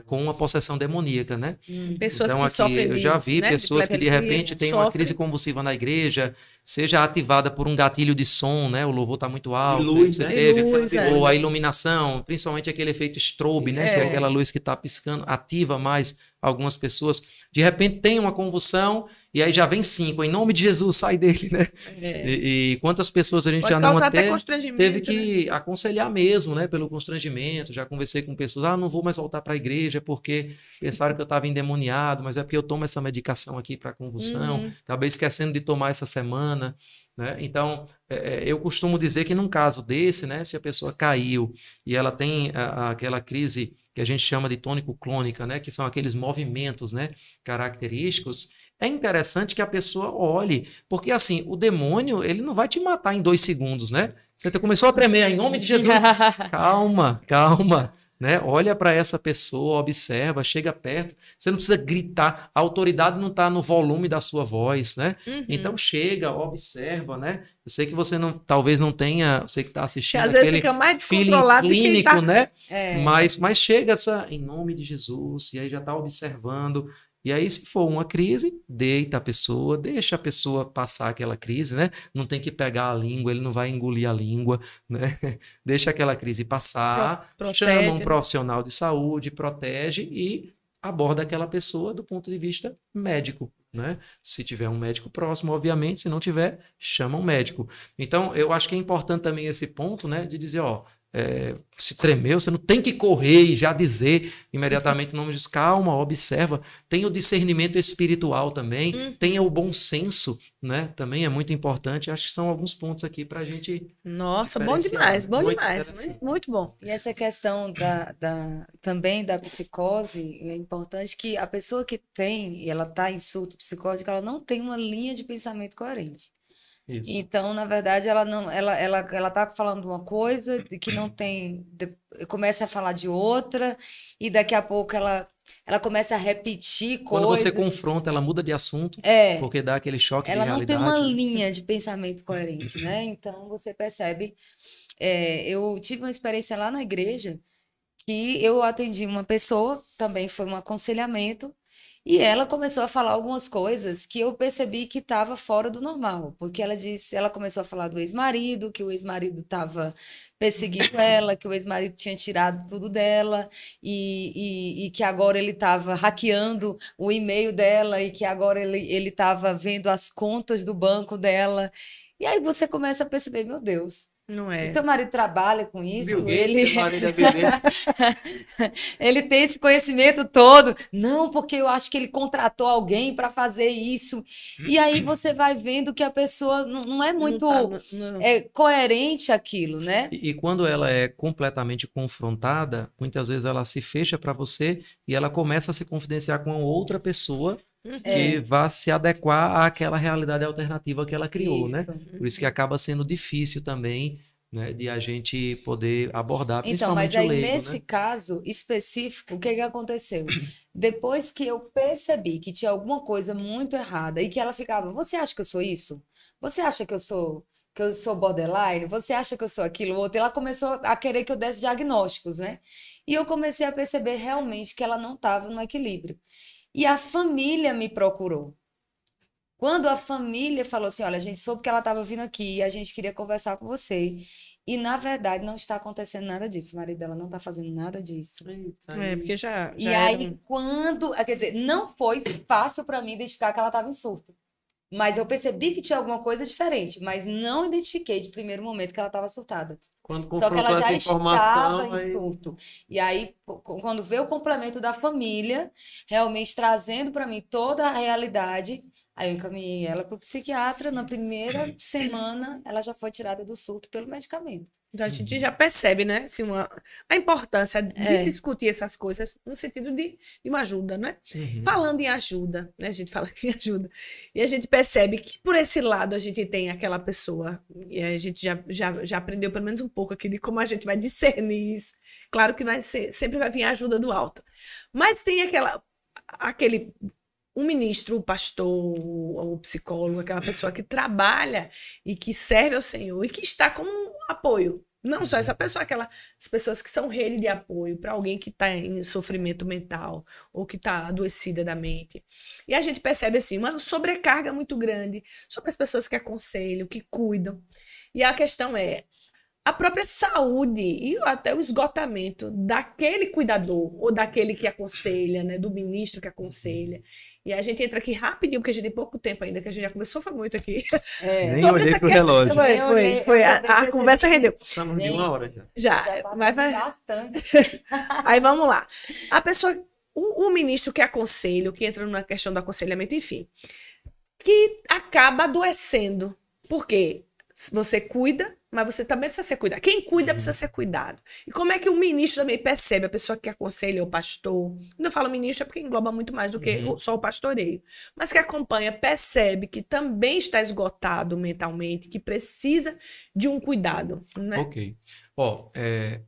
com uma possessão demoníaca, né? Pessoas então, que sofrem eu já vi, né, pessoas que de repente têm uma sofrem. crise convulsiva na igreja seja ativada por um gatilho de som, né? O louvor está muito alto, luz, você né? teve, Luz, ou a iluminação, principalmente aquele efeito strobe, né? Que é aquela luz que está piscando, ativa mais algumas pessoas. De repente tem uma convulsão e aí já vem 5. Em nome de Jesus, sai dele, né? E quantas pessoas a gente Pode já não causar até teve constrangimento, que aconselhar mesmo, né? Pelo constrangimento. Já conversei com pessoas, não vou mais voltar para a igreja porque pensaram que eu estava endemoniado, mas é porque eu tomo essa medicação aqui para convulsão, acabei esquecendo de tomar essa semana, né? Então, eu costumo dizer que num caso desse, né? Se a pessoa caiu e ela tem aquela crise que a gente chama de tônico-clônica, né? Que são aqueles movimentos, né? Característicos. É interessante que a pessoa olhe, porque assim, o demônio, ele não vai te matar em 2 segundos, né? Você começou a tremer, em nome de Jesus. Calma, calma, né? Olha para essa pessoa, observa, chega perto. Você não precisa gritar, a autoridade não está no volume da sua voz, né? Então chega, observa, né? Eu sei que você não, talvez não tenha, você que está assistindo, às vezes fica mais descontrolado do que clínico, tá... né? Mas chega em nome de Jesus, e aí já está observando. E aí, se for uma crise, deita a pessoa, deixa a pessoa passar aquela crise, né? Não tem que pegar a língua, ele não vai engolir a língua, né? Deixa aquela crise passar, chama um profissional de saúde, protege e aborda aquela pessoa do ponto de vista médico, né? Se tiver um médico próximo, obviamente, se não tiver, chama um médico. Então, eu acho que é importante também esse ponto, né? De dizer, se tremeu, você não tem que correr e já dizer imediatamente o nome disso. Calma, observa. Tenha o discernimento espiritual também, tenha o bom senso, né? Também é muito importante. Acho que são alguns pontos aqui para a gente. Nossa, bom demais, bom Muito demais. Muito bom. E essa questão também da psicose, é importante que a pessoa que tem, e ela está em surto psicótico, ela não tem uma linha de pensamento coerente. Isso. Então, na verdade, ela tá falando uma coisa que não tem, começa a falar de outra, e daqui a pouco ela começa a repetir Quando coisas. você confronta, ela muda de assunto, porque dá aquele choque de Ela não tem realidade. uma linha de pensamento coerente, né? Então, você percebe. Eu tive uma experiência lá na igreja que eu atendi uma pessoa, também foi um aconselhamento, e ela começou a falar algumas coisas que eu percebi que estava fora do normal, porque ela começou a falar do ex-marido, que o ex-marido estava perseguindo ela, que o ex-marido tinha tirado tudo dela e que agora ele estava hackeando o e-mail dela e que agora ele estava vendo as contas do banco dela. E aí você começa a perceber, meu Deus. Não é? Seu marido trabalha com isso, Bill Gates, seu marido é Bill Gates. ele tem esse conhecimento todo. Não, porque eu acho que ele contratou alguém para fazer isso. E aí você vai vendo que a pessoa não é muito coerente aquilo, né? E quando ela é completamente confrontada, muitas vezes ela se fecha para você e ela começa a se confidenciar com outra pessoa que vai se adequar àquela realidade alternativa que ela criou, né? Por isso que acaba sendo difícil também, né, de a gente poder abordar, Então, mas principalmente aí o leigo, nesse né? caso específico, o que aconteceu? Depois que eu percebi que tinha alguma coisa muito errada e que ela ficava, você acha que eu sou isso? Você acha que eu sou borderline? Você acha que eu sou aquilo, outro? Ela começou a querer que eu desse diagnósticos, né? E eu comecei a perceber realmente que ela não estava no equilíbrio. E a família me procurou. Quando a família falou assim, olha, a gente soube que ela estava vindo aqui e a gente queria conversar com você. E, na verdade, não está acontecendo nada disso. O marido dela não está fazendo nada disso. Porque já E aí, quer dizer, não foi fácil para mim identificar que ela estava em surto. Mas eu percebi que tinha alguma coisa diferente, mas não identifiquei de primeiro momento que ela estava surtada. Quando Só que ela confrontou já essa informação, estava em surto. E aí, quando veio o complemento da família, realmente trazendo para mim toda a realidade, aí eu encaminhei ela para o psiquiatra. Na primeira semana, ela já foi tirada do surto pelo medicamento. Então, a gente já percebe, né, assim, a importância de discutir essas coisas no sentido de uma ajuda, né? Falando em ajuda, né? A gente fala em ajuda. E a gente percebe que por esse lado a gente tem aquela pessoa, e a gente já aprendeu pelo menos um pouco aqui de como a gente vai discernir isso. Claro que sempre vai vir a ajuda do alto. Mas tem um ministro, o pastor, o psicólogo, aquela pessoa que trabalha e que serve ao Senhor e que está como um apoio, Não só essa pessoa, as pessoas que são rede de apoio para alguém que está em sofrimento mental ou que está adoecida da mente. E a gente percebe assim uma sobrecarga muito grande sobre as pessoas que aconselham, que cuidam. E a questão é a própria saúde e até o esgotamento daquele cuidador ou daquele que aconselha, né, do ministro que aconselha. E a gente entra aqui rapidinho, porque a gente tem pouco tempo ainda, que a gente já conversou, foi muito aqui. Nem olhei pro relógio. Foi. A conversa rendeu. Passamos de 1 hora já. Já vai vai. bastante. Aí vamos lá. A pessoa, o ministro que aconselha, o que entra na questão do aconselhamento, enfim, que acaba adoecendo. Por quê? Você cuida, mas você também precisa ser cuidado. Quem cuida precisa ser cuidado. E como é que o ministro também percebe, a pessoa que aconselha, o pastor, quando eu falo ministro é porque engloba muito mais do que só o pastoreio, mas que acompanha, percebe que também está esgotado mentalmente, que precisa de um cuidado, né? Ok.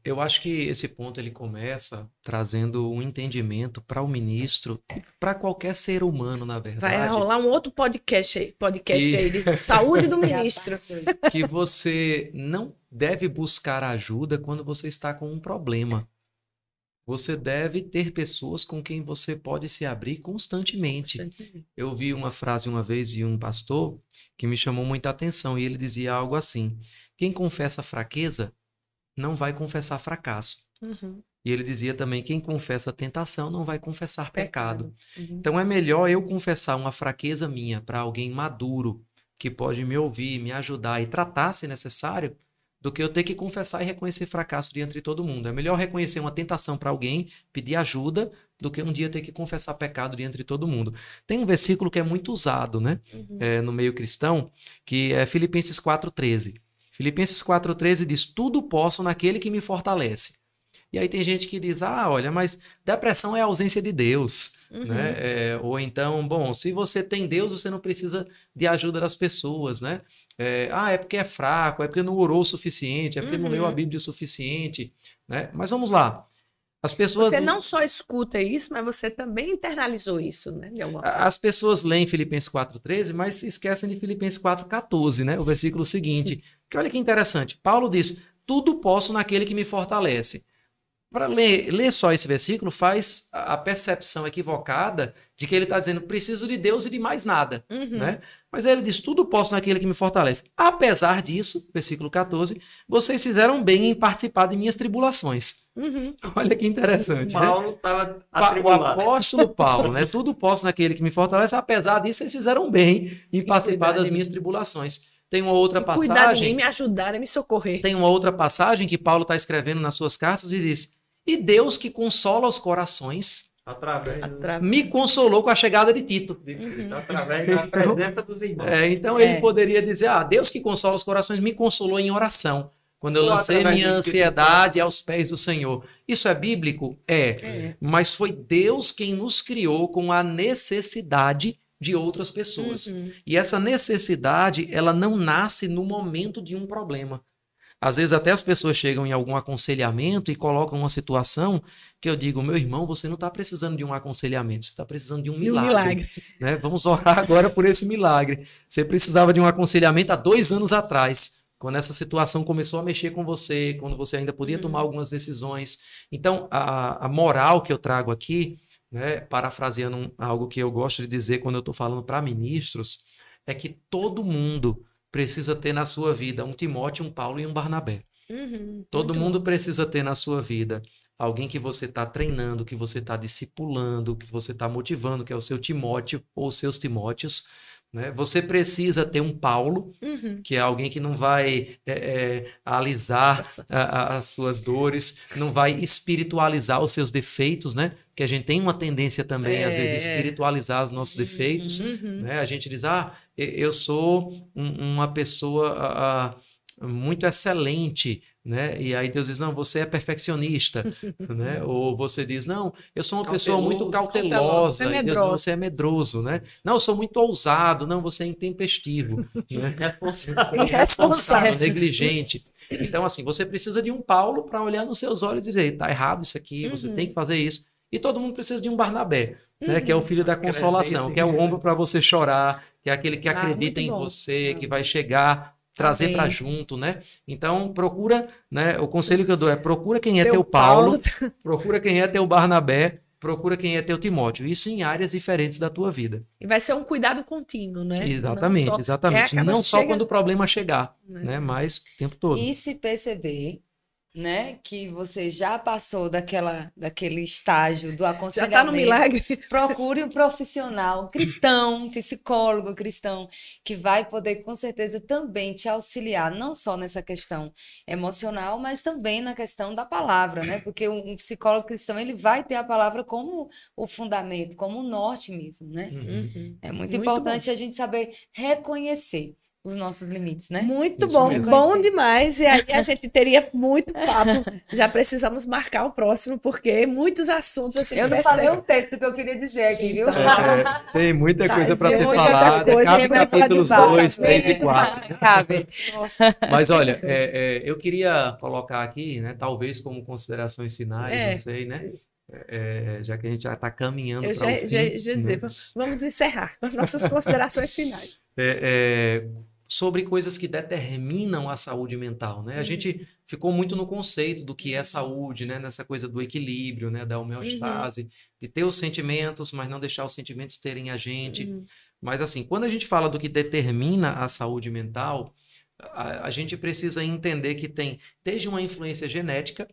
Eu acho que esse ponto ele começa trazendo um entendimento para o ministro, para qualquer ser humano, na verdade. Vai rolar um outro podcast aí de saúde do ministro. Que você não deve buscar ajuda quando você está com um problema. Você deve ter pessoas com quem você pode se abrir constantemente. Eu vi uma frase uma vez de um pastor que me chamou muita atenção e ele dizia algo assim: quem confessa fraqueza não vai confessar fracasso. E ele dizia também, quem confessa tentação não vai confessar pecado. Então é melhor eu confessar uma fraqueza minha para alguém maduro, que pode me ouvir, me ajudar e tratar se necessário, do que eu ter que confessar e reconhecer fracasso diante de todo mundo. É melhor reconhecer uma tentação para alguém, pedir ajuda, do que um dia ter que confessar pecado diante de todo mundo. Tem um versículo que é muito usado, né? No meio cristão, que é Filipenses 4,13. Filipenses 4,13 diz, tudo posso naquele que me fortalece. E aí tem gente que diz, olha, mas depressão é a ausência de Deus. Né? Ou então, bom, se você tem Deus, você não precisa de ajuda das pessoas. Né? É porque é fraco, é porque não orou o suficiente, é porque não leu a Bíblia o suficiente. Né? Mas vamos lá. As pessoas... Você não só escuta isso, mas você também internalizou isso, né? De alguma forma. As pessoas leem Filipenses 4,13, mas se esquecem de Filipenses 4,14, né? O versículo seguinte. Que olha que interessante. Paulo diz, tudo posso naquele que me fortalece. Para ler só esse versículo faz a percepção equivocada de que ele está dizendo, preciso de Deus e de mais nada. Né? Mas ele diz, tudo posso naquele que me fortalece. Apesar disso, versículo 14, vocês fizeram bem em participar de minhas tribulações. Olha que interessante. Paulo estava atribulado. O apóstolo Paulo, né? Tudo posso naquele que me fortalece. Apesar disso, vocês fizeram bem em participar das minhas tribulações. Tem uma outra passagem... Cuidar de mim, me ajudar, me socorrer. Tem uma outra passagem que Paulo está escrevendo nas suas cartas e diz, e Deus que consola os corações me consolou com a chegada de Tito. Através da presença dos irmãos. Então ele poderia dizer, Deus que consola os corações me consolou em oração, quando eu lancei minha ansiedade aos pés do Senhor. Isso é bíblico? Mas foi Deus quem nos criou com a necessidade de outras pessoas. E essa necessidade, ela não nasce no momento de um problema. Às vezes até as pessoas chegam em algum aconselhamento e colocam uma situação que eu digo, meu irmão, você não está precisando de um aconselhamento, você está precisando de um milagre. Né? Vamos orar agora por esse milagre. Você precisava de um aconselhamento há 2 anos atrás, quando essa situação começou a mexer com você, quando você ainda podia tomar algumas decisões. Então, a moral que eu trago aqui, né, parafraseando algo que eu gosto de dizer quando eu estou falando para ministros, é que todo mundo precisa ter na sua vida um Timóteo, um Paulo e um Barnabé. Todo mundo precisa ter na sua vida alguém que você está treinando, que você está discipulando, que você está motivando, que é o seu Timóteo ou os seus Timóteos. Né? Você precisa ter um Paulo, que é alguém que não vai alisar as suas dores, não vai espiritualizar os seus defeitos, né? Porque a gente tem uma tendência também, às vezes, espiritualizar os nossos defeitos. Né? A gente diz, eu sou uma pessoa muito excelente, né? E aí Deus diz, não, você é perfeccionista, né? Ou você diz, não, eu sou uma pessoa muito cautelosa, e Deus, não, você é medroso, né? Não, eu sou muito ousado, não, você é intempestivo, né? Irresponsável, negligente. Então, assim, você precisa de um Paulo para olhar nos seus olhos e dizer, tá errado isso aqui, você tem que fazer isso. E todo mundo precisa de um Barnabé, né? Que é o filho da consolação, que é o ombro para você chorar, que é aquele que acredita em você, que vai chegar trazer Amém. para junto, né? Então, procura, né? O conselho que eu dou é procura quem é Teu teu Paulo, Paulo. procura quem é teu Barnabé, procura quem é teu Timóteo. Isso em áreas diferentes da tua vida. E vai ser um cuidado contínuo, né? Exatamente, Não só, exatamente. acaba Não só chega- quando o problema chegar, né? Mas o tempo todo. E se perceber, né, que você já passou daquele estágio do Já aconselhamento, tá no milagre. procure um profissional cristão, um psicólogo cristão, que vai poder com certeza também te auxiliar, não só nessa questão emocional, mas também na questão da palavra, né? Porque um psicólogo cristão, ele vai ter a palavra como o fundamento, como o norte mesmo, né? Uhum. É muito Muito importante a gente saber reconhecer os nossos limites, né? Muito Isso bom, mesmo. bom demais. E aí a gente teria muito papo. Já precisamos marcar o próximo, porque muitos assuntos a gente Eu não percebe. falei o texto que eu queria dizer aqui, viu? Tem muita Tá, coisa para gente, ser muita falada. coisa, Cabe tem pra falar de capítulos vários, 2, 3 e 4. Cabe. Nossa, Mas olha, eu queria colocar aqui, né, talvez como considerações finais, É. não sei, né? Já que a gente já está caminhando eu para o já fim, ia dizer, né? vamos encerrar com as nossas considerações finais. Sobre coisas que determinam a saúde mental, né? A gente ficou muito no conceito do que é saúde, né? Nessa coisa do equilíbrio, né? Da homeostase, de ter os sentimentos, mas não deixar os sentimentos terem a gente. Mas assim, quando a gente fala do que determina a saúde mental, a gente precisa entender que tem desde uma influência genética,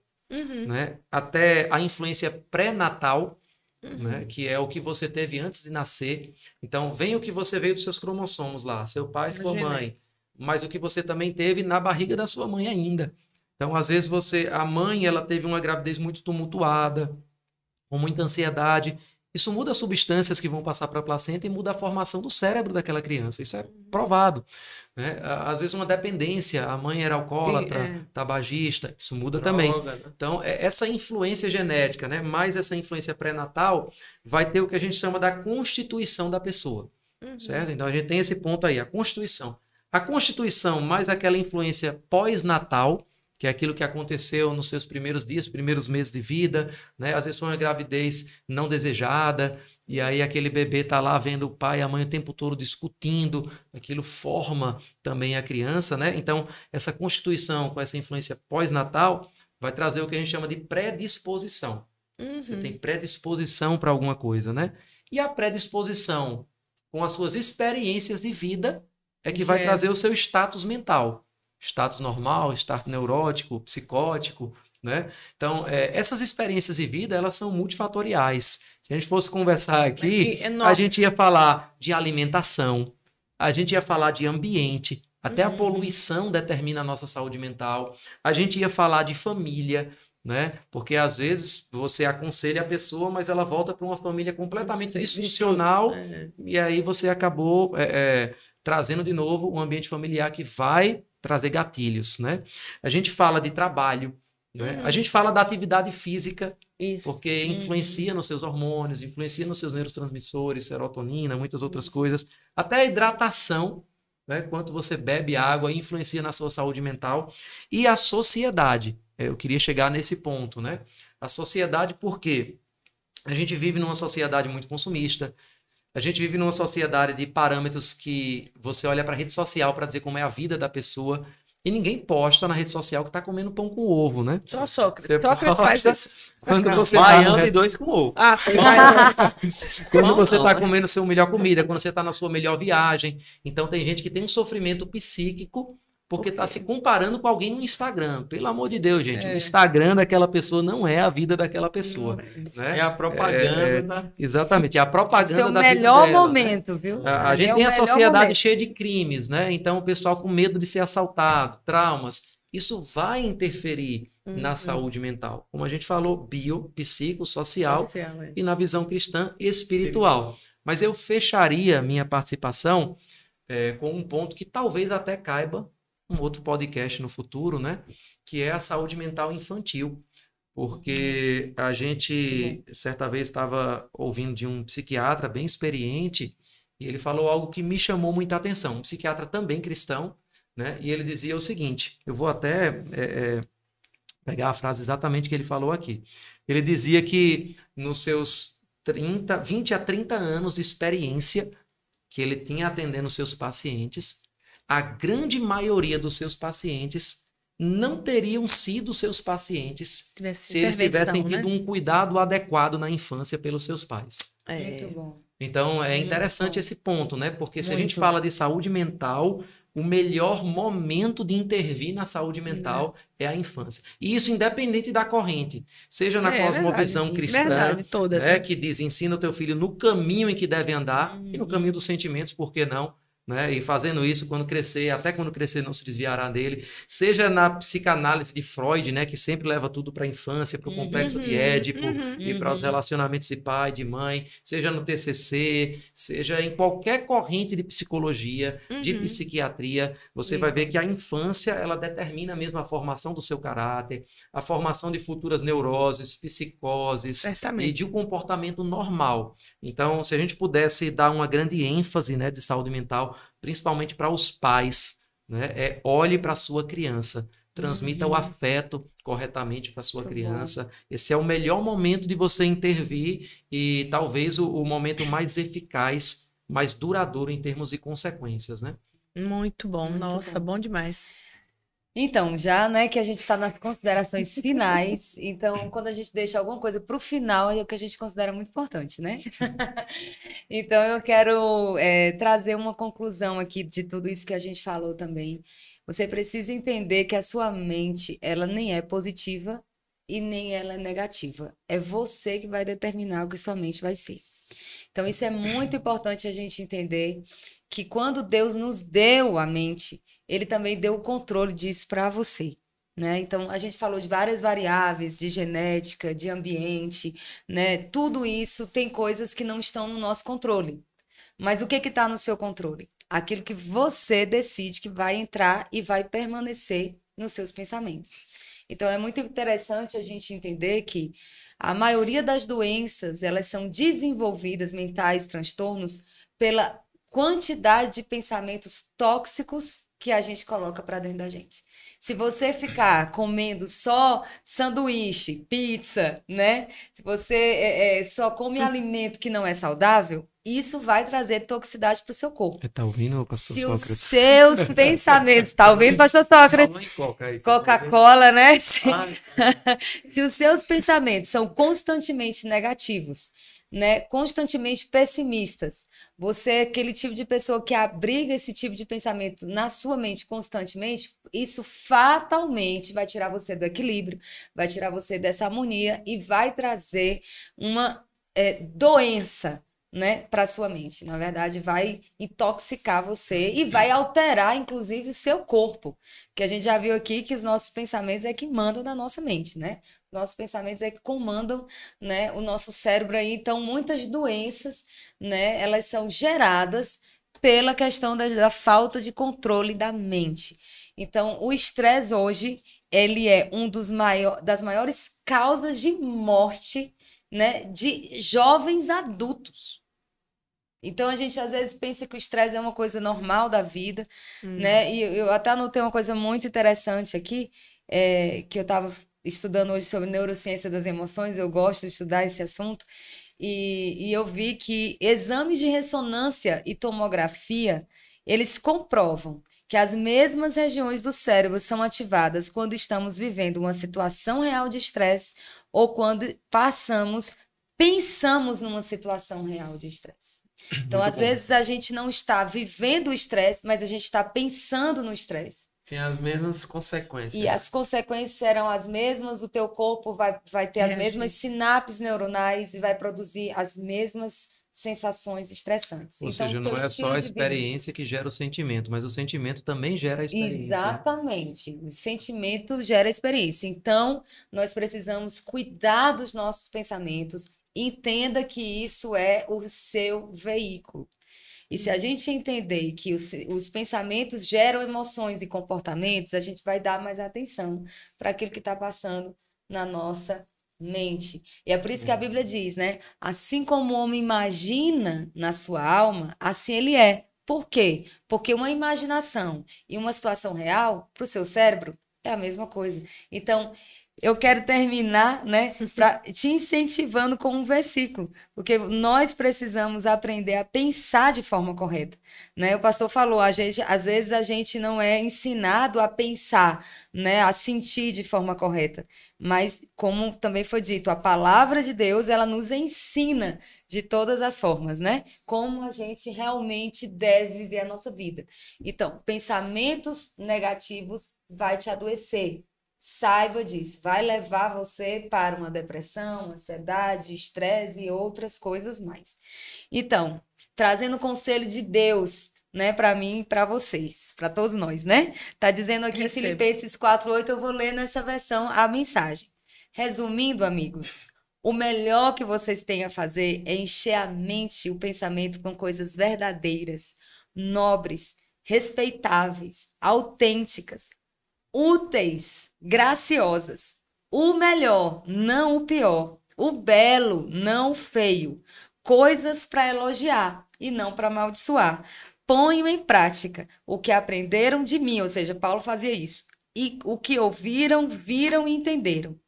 né? Até a influência pré-natal, né, que é o que você teve antes de nascer. Então, vem o que você veio dos seus cromossomos lá, seu pai, sua mãe, mas o que você também teve na barriga da sua mãe ainda. Então, às vezes a mãe, ela teve uma gravidez muito tumultuada, com muita ansiedade. Isso muda as substâncias que vão passar para a placenta e muda a formação do cérebro daquela criança. Isso é provado, né? Às vezes uma dependência, a mãe era alcoólatra, tabagista, isso muda também. Droga, né? Então, essa influência genética, né, mais essa influência pré-natal, vai ter o que a gente chama da constituição da pessoa, certo? Então, a gente tem esse ponto aí, a constituição. A constituição mais aquela influência pós-natal, que é aquilo que aconteceu nos seus primeiros dias, primeiros meses de vida, né? Às vezes foi uma gravidez não desejada, e aí aquele bebê está lá vendo o pai e a mãe o tempo todo discutindo, aquilo forma também a criança, né? Então, essa constituição com essa influência pós-natal vai trazer o que a gente chama de predisposição. Você tem predisposição para alguma coisa, né? E a predisposição com as suas experiências de vida é que vai trazer o seu status mental. Status normal, status neurótico, psicótico, né? Então, essas experiências de vida, elas são multifatoriais. Se a gente fosse conversar aqui, a gente ia falar de alimentação, a gente ia falar de ambiente, até a poluição determina a nossa saúde mental, a gente ia falar de família, né? Porque às vezes você aconselha a pessoa, mas ela volta para uma família completamente disfuncional, e aí você acabou trazendo de novo um ambiente familiar que vai trazer gatilhos, né? A gente fala de trabalho, né? A gente fala da atividade física, porque influencia nos seus hormônios, influencia nos seus neurotransmissores, serotonina, muitas outras coisas. Até a hidratação, né? Quanto você bebe água, influencia na sua saúde mental. E a sociedade, eu queria chegar nesse ponto, né? A sociedade, por quê? A gente vive numa sociedade muito consumista. A gente vive numa sociedade de parâmetros que você olha para a rede social para dizer como é a vida da pessoa e ninguém posta na rede social que está comendo pão com ovo, né? Só Sócrates. Você Sócrates faz posta isso. quando você Baiano e 2 com ovo. Foi baiano. quando você Não, está né? comendo sua melhor comida, quando você está na sua melhor viagem. Então tem gente que tem um sofrimento psíquico porque está se comparando com alguém no Instagram. Pelo amor de Deus, gente. O Instagram daquela pessoa não é a vida daquela pessoa. Né? É a propaganda da... Exatamente, é a propaganda Seu da vida melhor dela, né? momento, viu? A gente É o tem a melhor sociedade momento. cheia de crimes, né? Então o pessoal com medo de ser assaltado, traumas, isso vai interferir na saúde mental. Como a gente falou, bio, psico, social e na visão cristã, espiritual. Mas eu fecharia minha participação com um ponto que talvez até caiba um outro podcast no futuro, né? Que é a saúde mental infantil. Porque a gente, certa vez, estava ouvindo de um psiquiatra bem experiente e ele falou algo que me chamou muita atenção. Um psiquiatra também cristão, né? E ele dizia o seguinte, eu vou até pegar a frase exatamente que ele falou aqui. Ele dizia que nos seus 20 a 30 anos de experiência que ele tinha atendendo seus pacientes, a grande maioria dos seus pacientes não teriam sido seus pacientes se eles tivessem tido um cuidado adequado na infância pelos seus pais. Muito bom. Então, é interessante esse ponto, né? Porque se a gente fala de saúde mental, o melhor momento de intervir na saúde mental é a infância. E isso independente da corrente. Seja na cosmovisão cristã, todas, né? Que diz, ensina o teu filho no caminho em que deve andar e no caminho dos sentimentos, por que não? Né? E fazendo isso, quando crescer, até quando crescer não se desviará dele. Seja na psicanálise de Freud, né? Que sempre leva tudo para a infância, para o complexo de Édipo e para os relacionamentos de pai, de mãe. Seja no TCC, seja em qualquer corrente de psicologia, de psiquiatria, você vai ver que a infância, ela determina mesmo a formação do seu caráter, a formação de futuras neuroses, psicoses e de um comportamento normal. Então, se a gente pudesse dar uma grande ênfase, né, de saúde mental, principalmente para os pais, né? Olhe para a sua criança, transmita o afeto corretamente para a sua criança. Esse é o melhor momento de você intervir e talvez o momento mais eficaz, mais duradouro em termos de consequências, né? Muito bom, nossa, bom demais. Então, já, né, que a gente está nas considerações finais, então, quando a gente deixa alguma coisa para o final, é o que a gente considera muito importante, né? Então, eu quero trazer uma conclusão aqui de tudo isso que a gente falou também. Você precisa entender que a sua mente, ela nem é positiva e nem ela é negativa. É você que vai determinar o que sua mente vai ser. Então, isso é muito importante a gente entender que quando Deus nos deu a mente, Ele também deu o controle disso para você, né? Então, a gente falou de várias variáveis, de genética, de ambiente, né? Tudo isso tem coisas que não estão no nosso controle. Mas o que está no seu controle? Aquilo que você decide que vai entrar e vai permanecer nos seus pensamentos. Então, é muito interessante a gente entender que a maioria das doenças, elas são desenvolvidas, mentais, transtornos, pela quantidade de pensamentos tóxicos que a gente coloca para dentro da gente. Se você ficar comendo só sanduíche, pizza, né? Se você só come alimento que não é saudável, isso vai trazer toxicidade para o seu corpo. Tá ouvindo, pastor Se Sócrates? os seus pensamentos... Tá ouvindo, pastor Sócrates? Coca-Cola, né? Se os seus pensamentos são constantemente negativos, né, constantemente pessimistas, você é aquele tipo de pessoa que abriga esse tipo de pensamento na sua mente constantemente, isso fatalmente vai tirar você do equilíbrio, vai tirar você dessa harmonia e vai trazer uma doença, né, para sua mente. Na verdade, vai intoxicar você e vai alterar, inclusive, o seu corpo. Que a gente já viu aqui que os nossos pensamentos é que mandam na nossa mente, né? Nossos pensamentos é que comandam, né, o nosso cérebro aí. Então, muitas doenças, né, elas são geradas pela questão da falta de controle da mente. Então, o estresse hoje, ele é das maiores causas de morte, né, de jovens adultos. Então, a gente às vezes pensa que o estresse é uma coisa normal da vida, né? E eu até anotei uma coisa muito interessante aqui, que eu estava estudando hoje sobre neurociência das emoções, eu gosto de estudar esse assunto, e eu vi que exames de ressonância e tomografia, eles comprovam que as mesmas regiões do cérebro são ativadas quando estamos vivendo uma situação real de estresse ou quando pensamos numa situação real de estresse. Então, às vezes, a gente não está vivendo o estresse, mas a gente está pensando no estresse. Tem as mesmas consequências. E as consequências serão as mesmas, o teu corpo vai ter as mesmas sinapses neuronais e vai produzir as mesmas sensações estressantes. Ou seja, não é só a experiência que gera o sentimento, mas o sentimento também gera a experiência. Exatamente. O sentimento gera a experiência. Então, nós precisamos cuidar dos nossos pensamentos. Entenda que isso é o seu veículo. E se a gente entender que os pensamentos geram emoções e comportamentos, a gente vai dar mais atenção para aquilo que está passando na nossa mente. E é por isso que a Bíblia diz, né? Assim como o homem imagina na sua alma, assim ele é. Por quê? Porque uma imaginação e uma situação real, para o seu cérebro, é a mesma coisa. Então, eu quero terminar, né, te incentivando com um versículo, porque nós precisamos aprender a pensar de forma correta, né? O pastor falou, às vezes a gente não é ensinado a pensar, né, a sentir de forma correta, mas como também foi dito, a palavra de Deus, ela nos ensina de todas as formas, né? Como a gente realmente deve viver a nossa vida. Então, pensamentos negativos vai te adoecer. Saiba disso, vai levar você para uma depressão, ansiedade, estresse e outras coisas mais. Então, trazendo o conselho de Deus, né, para mim e para vocês, para todos nós, né? Tá dizendo aqui em Filipenses 4:8, eu vou ler nessa versão a mensagem. Resumindo, amigos, o melhor que vocês têm a fazer é encher a mente e o pensamento com coisas verdadeiras, nobres, respeitáveis, autênticas, úteis, graciosas. O melhor, não o pior. O belo, não o feio. Coisas para elogiar e não para amaldiçoar. Ponham em prática o que aprenderam de mim, ou seja, Paulo fazia isso. E o que ouviram, viram e entenderam.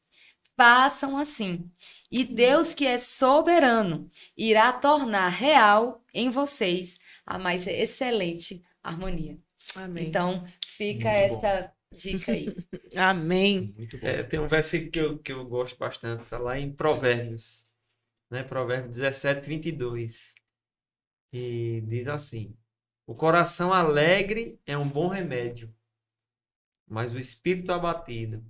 Façam assim. E Deus, que é soberano, irá tornar real em vocês a mais excelente harmonia. Amém. Então, fica Muito essa dica aí. Amém. Muito bom. Tem um versículo que eu gosto bastante, está lá em Provérbios, né? Provérbios 17:22. E diz assim: o coração alegre é um bom remédio, mas o espírito abatido,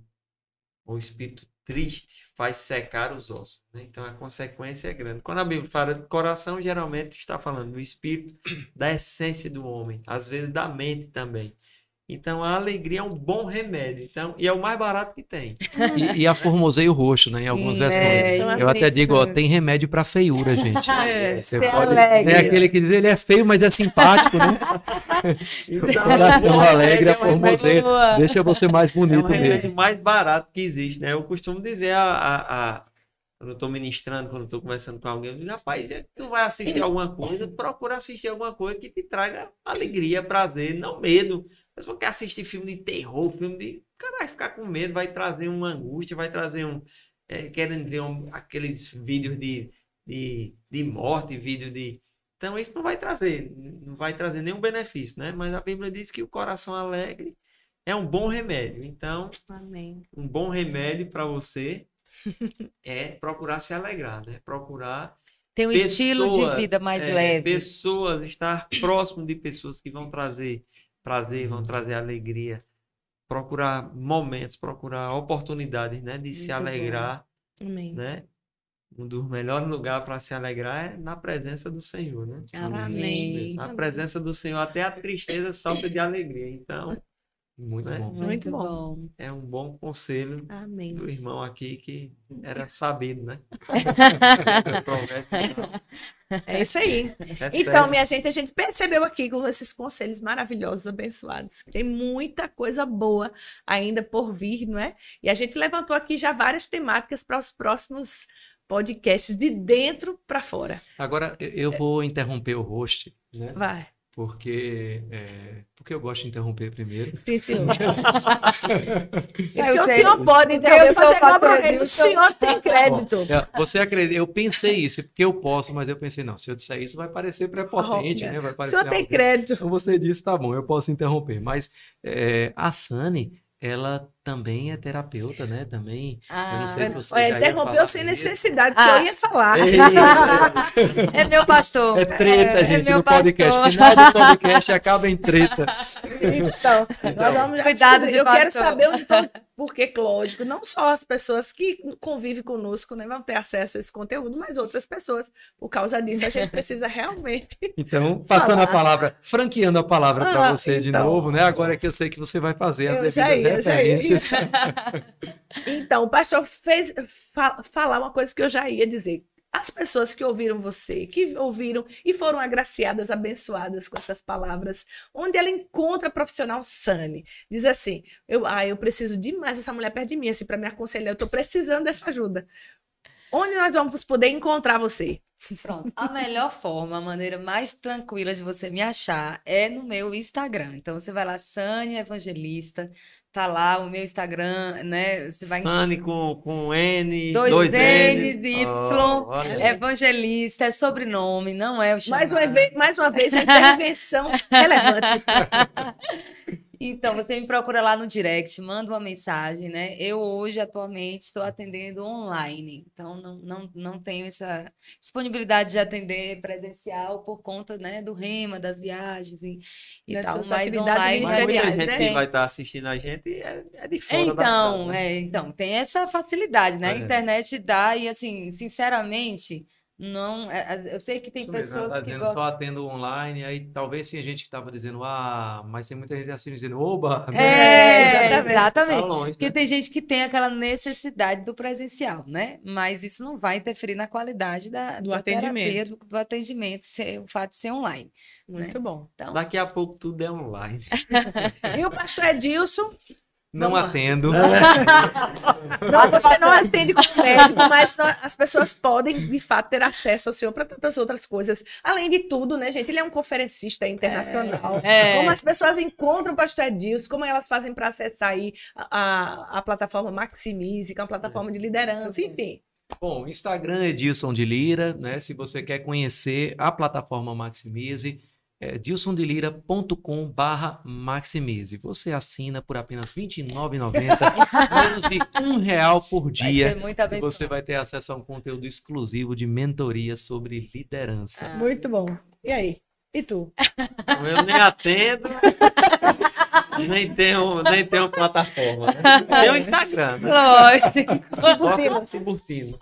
o espírito triste, faz secar os ossos, né? Então a consequência é grande. Quando a Bíblia fala de coração, geralmente está falando do espírito, da essência do homem, às vezes da mente também. Então a alegria é um bom remédio, então, e é o mais barato que tem. E aformosei o rosto, né? Em algumas versões. Eu até digo, ó, tem remédio pra feiura, gente. Você pode. É aquele que diz, ele é feio, mas é simpático, né? Então, Coração alegre, aformosei. boa. Deixa você mais é bonito o remédio mesmo. mais barato que existe, né? Eu costumo dizer quando eu estou ministrando, quando eu estou conversando com alguém, eu digo, rapaz, já que tu vai assistir alguma coisa, procura assistir alguma coisa que te traga alegria, prazer, não medo. Mas você quer assistir filme de terror, filme de... Cara, vai ficar com medo, vai trazer uma angústia, vai trazer querendo ver aqueles vídeos de morte, vídeo de... Então isso não vai trazer nenhum benefício, né? Mas a Bíblia diz que o coração alegre é um bom remédio. Então, Amém. um bom remédio para você é procurar se alegrar, né? Procurar Tem um estilo de vida mais leve. pessoas, estar próximo de pessoas que vão trazer prazer, vão trazer alegria. Procurar momentos, procurar oportunidades, né? De se alegrar, Amém. né? Um dos melhores lugares para se alegrar é na presença do Senhor, né? Amém. Na presença do Senhor, até a tristeza salta de alegria. Então, Muito né? bom. Muito bom. É um bom conselho Amém. do irmão aqui que era sabido, né? É isso aí. Então, minha gente, a gente percebeu aqui com esses conselhos maravilhosos, abençoados. Tem muita coisa boa ainda por vir, não é? E a gente levantou aqui já várias temáticas para os próximos podcasts, de dentro para fora. Agora, eu vou interromper o host, né? Vai. Porque eu gosto de interromper primeiro. Sim, senhor. Eu O sei. senhor pode interromper, fazer igual para ele. O Edilson. senhor tem crédito. Você acredita? Eu pensei isso, porque eu posso, mas eu pensei, não, se eu disser isso vai parecer prepotente, né? Vai O parecer senhor tem algo. crédito. Então você disse, tá bom, eu posso interromper. Mas a Sani, ela também é terapeuta, né? Também. Eu não sei se você Olha, já ia interrompeu falar sem disso. necessidade, porque eu ia falar. É meu pastor. É treta, gente, meu no podcast. pastor. Final do podcast acaba em treta. Então, nós vamos já Cuidado, descobrir. Eu quero pastor. saber onde estão, porque, lógico, não só as pessoas que convivem conosco, né, vão ter acesso a esse conteúdo, mas outras pessoas. Por causa disso, a gente precisa realmente. Então, passando a palavra, franqueando a palavra para você de então. novo, né? Agora que eu sei que você vai fazer as Eu devidas já ia. referências. Então, o pastor fez falar uma coisa que eu já ia dizer. As pessoas que ouviram você, que ouviram e foram agraciadas, abençoadas com essas palavras, onde ela encontra a profissional Sani, diz assim, eu preciso demais dessa mulher perto de mim, assim, para me aconselhar, eu estou precisando dessa ajuda. Onde nós vamos poder encontrar você? Pronto. A melhor forma, a maneira mais tranquila de você me achar é no meu Instagram. Então você vai lá, Sânia Evangelista, tá lá o meu Instagram, né? Você vai Sani com N, dois dois N's, N's. Y, Olha aí. Evangelista, é sobrenome, não é o chamado. Mais uma vez, uma intervenção relevante. Então, você me procura lá no direct, manda uma mensagem, né? Eu hoje, atualmente, estou atendendo online. Então, não tenho essa disponibilidade de atender presencial por conta, né, do rema, das viagens e tal. Dessas Mas atividades online Mas muita ministeriais, gente né? que vai estar assistindo a gente é de fora da cidade. Né? Então, tem essa facilidade, né? A É. internet dá e, assim, sinceramente, não... Eu sei que tem Isso mesmo, ela pessoas tá que dizendo gostam... só atendo online, aí talvez tinha gente que estava dizendo, mas tem muita gente assim dizendo, oba, né? exatamente. Exatamente. Tá longe, Porque né? tem gente que tem aquela necessidade do presencial, né? Mas isso não vai interferir na qualidade Do da atendimento. terapia, do atendimento, o fato de ser online. Muito bom. Então, Daqui a pouco tudo é online. E o pastor Edilson? Não Vamos lá. atendo. Não, você não atende como médico, mas as pessoas podem, de fato, ter acesso ao senhor para tantas outras coisas. Além de tudo, né, gente? Ele é um conferencista internacional. Como as pessoas encontram o pastor Edilson, como elas fazem para acessar aí a plataforma Maximize, que é uma plataforma de liderança, enfim. Bom, Instagram Edilson de Lira, né? Se você quer conhecer a plataforma Maximize, é dilsondilira.com/maximize. Você assina por apenas R$ 29,90, menos de R$ 1 por vai dia. ser muito E abençoado. você vai ter acesso a um conteúdo exclusivo de mentoria sobre liderança. Muito bom. E aí? E tu? Eu nem atendo, nem tenho plataforma. Né? Tenho Instagram, né? Lógico. Só Curtindo. curtindo.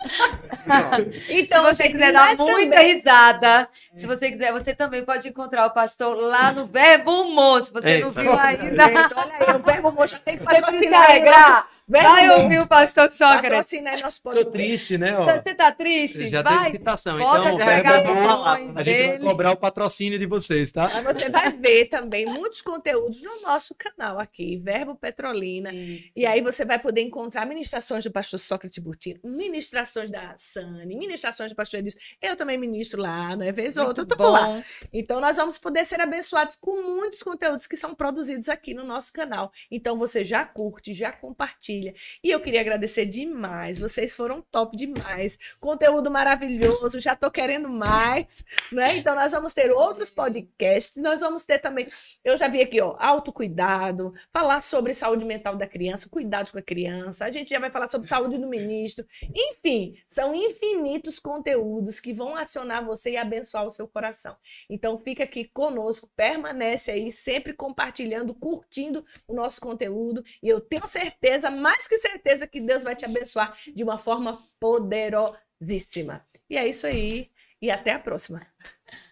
Então, Se você quiser dar muita risada, se você quiser, você também pode encontrar o pastor lá no Verbo Humor, se você não Eita. viu ainda. Gente, olha aí, o Verbo Humor já tem que Você precisa patrocinar aí regrar. Verbo Vai Humor. ouvir o pastor Sócrates. Patrocinar aí nosso Tô podcast. triste, né? Ó, Você tá triste? já Vai. teve citação, Volta então a pegar Verbo o Humor, fone a gente vai dele. cobrar o patrocínio de vocês, tá? Mas você vai ver também muitos conteúdos no nosso canal aqui, Verbo Petrolina. E aí você vai poder encontrar ministrações do pastor Sócrates Burtino, ministrações da Sani, ministrações do pastor Edilson. Eu também ministro lá, não é vez ou outra, eu tô por lá. Então nós vamos poder ser abençoados com muitos conteúdos que são produzidos aqui no nosso canal. Então você já curte, já compartilha. E eu queria agradecer demais, vocês foram top demais. Conteúdo maravilhoso, já tô querendo mais, né? Então nós vamos ter outros podcasts, nós vamos ter também, eu já vi aqui, ó, autocuidado, falar sobre saúde mental da criança, cuidados com a criança, a gente já vai falar sobre saúde do ministro, enfim, são infinitos conteúdos que vão acionar você e abençoar o seu coração. Então fica aqui conosco, permanece aí, sempre compartilhando, curtindo o nosso conteúdo, e eu tenho certeza, mais que certeza, que Deus vai te abençoar de uma forma poderosíssima. E é isso aí, e até a próxima.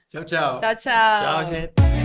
Tchau, tchau. Tchau, tchau. Tchau, gente.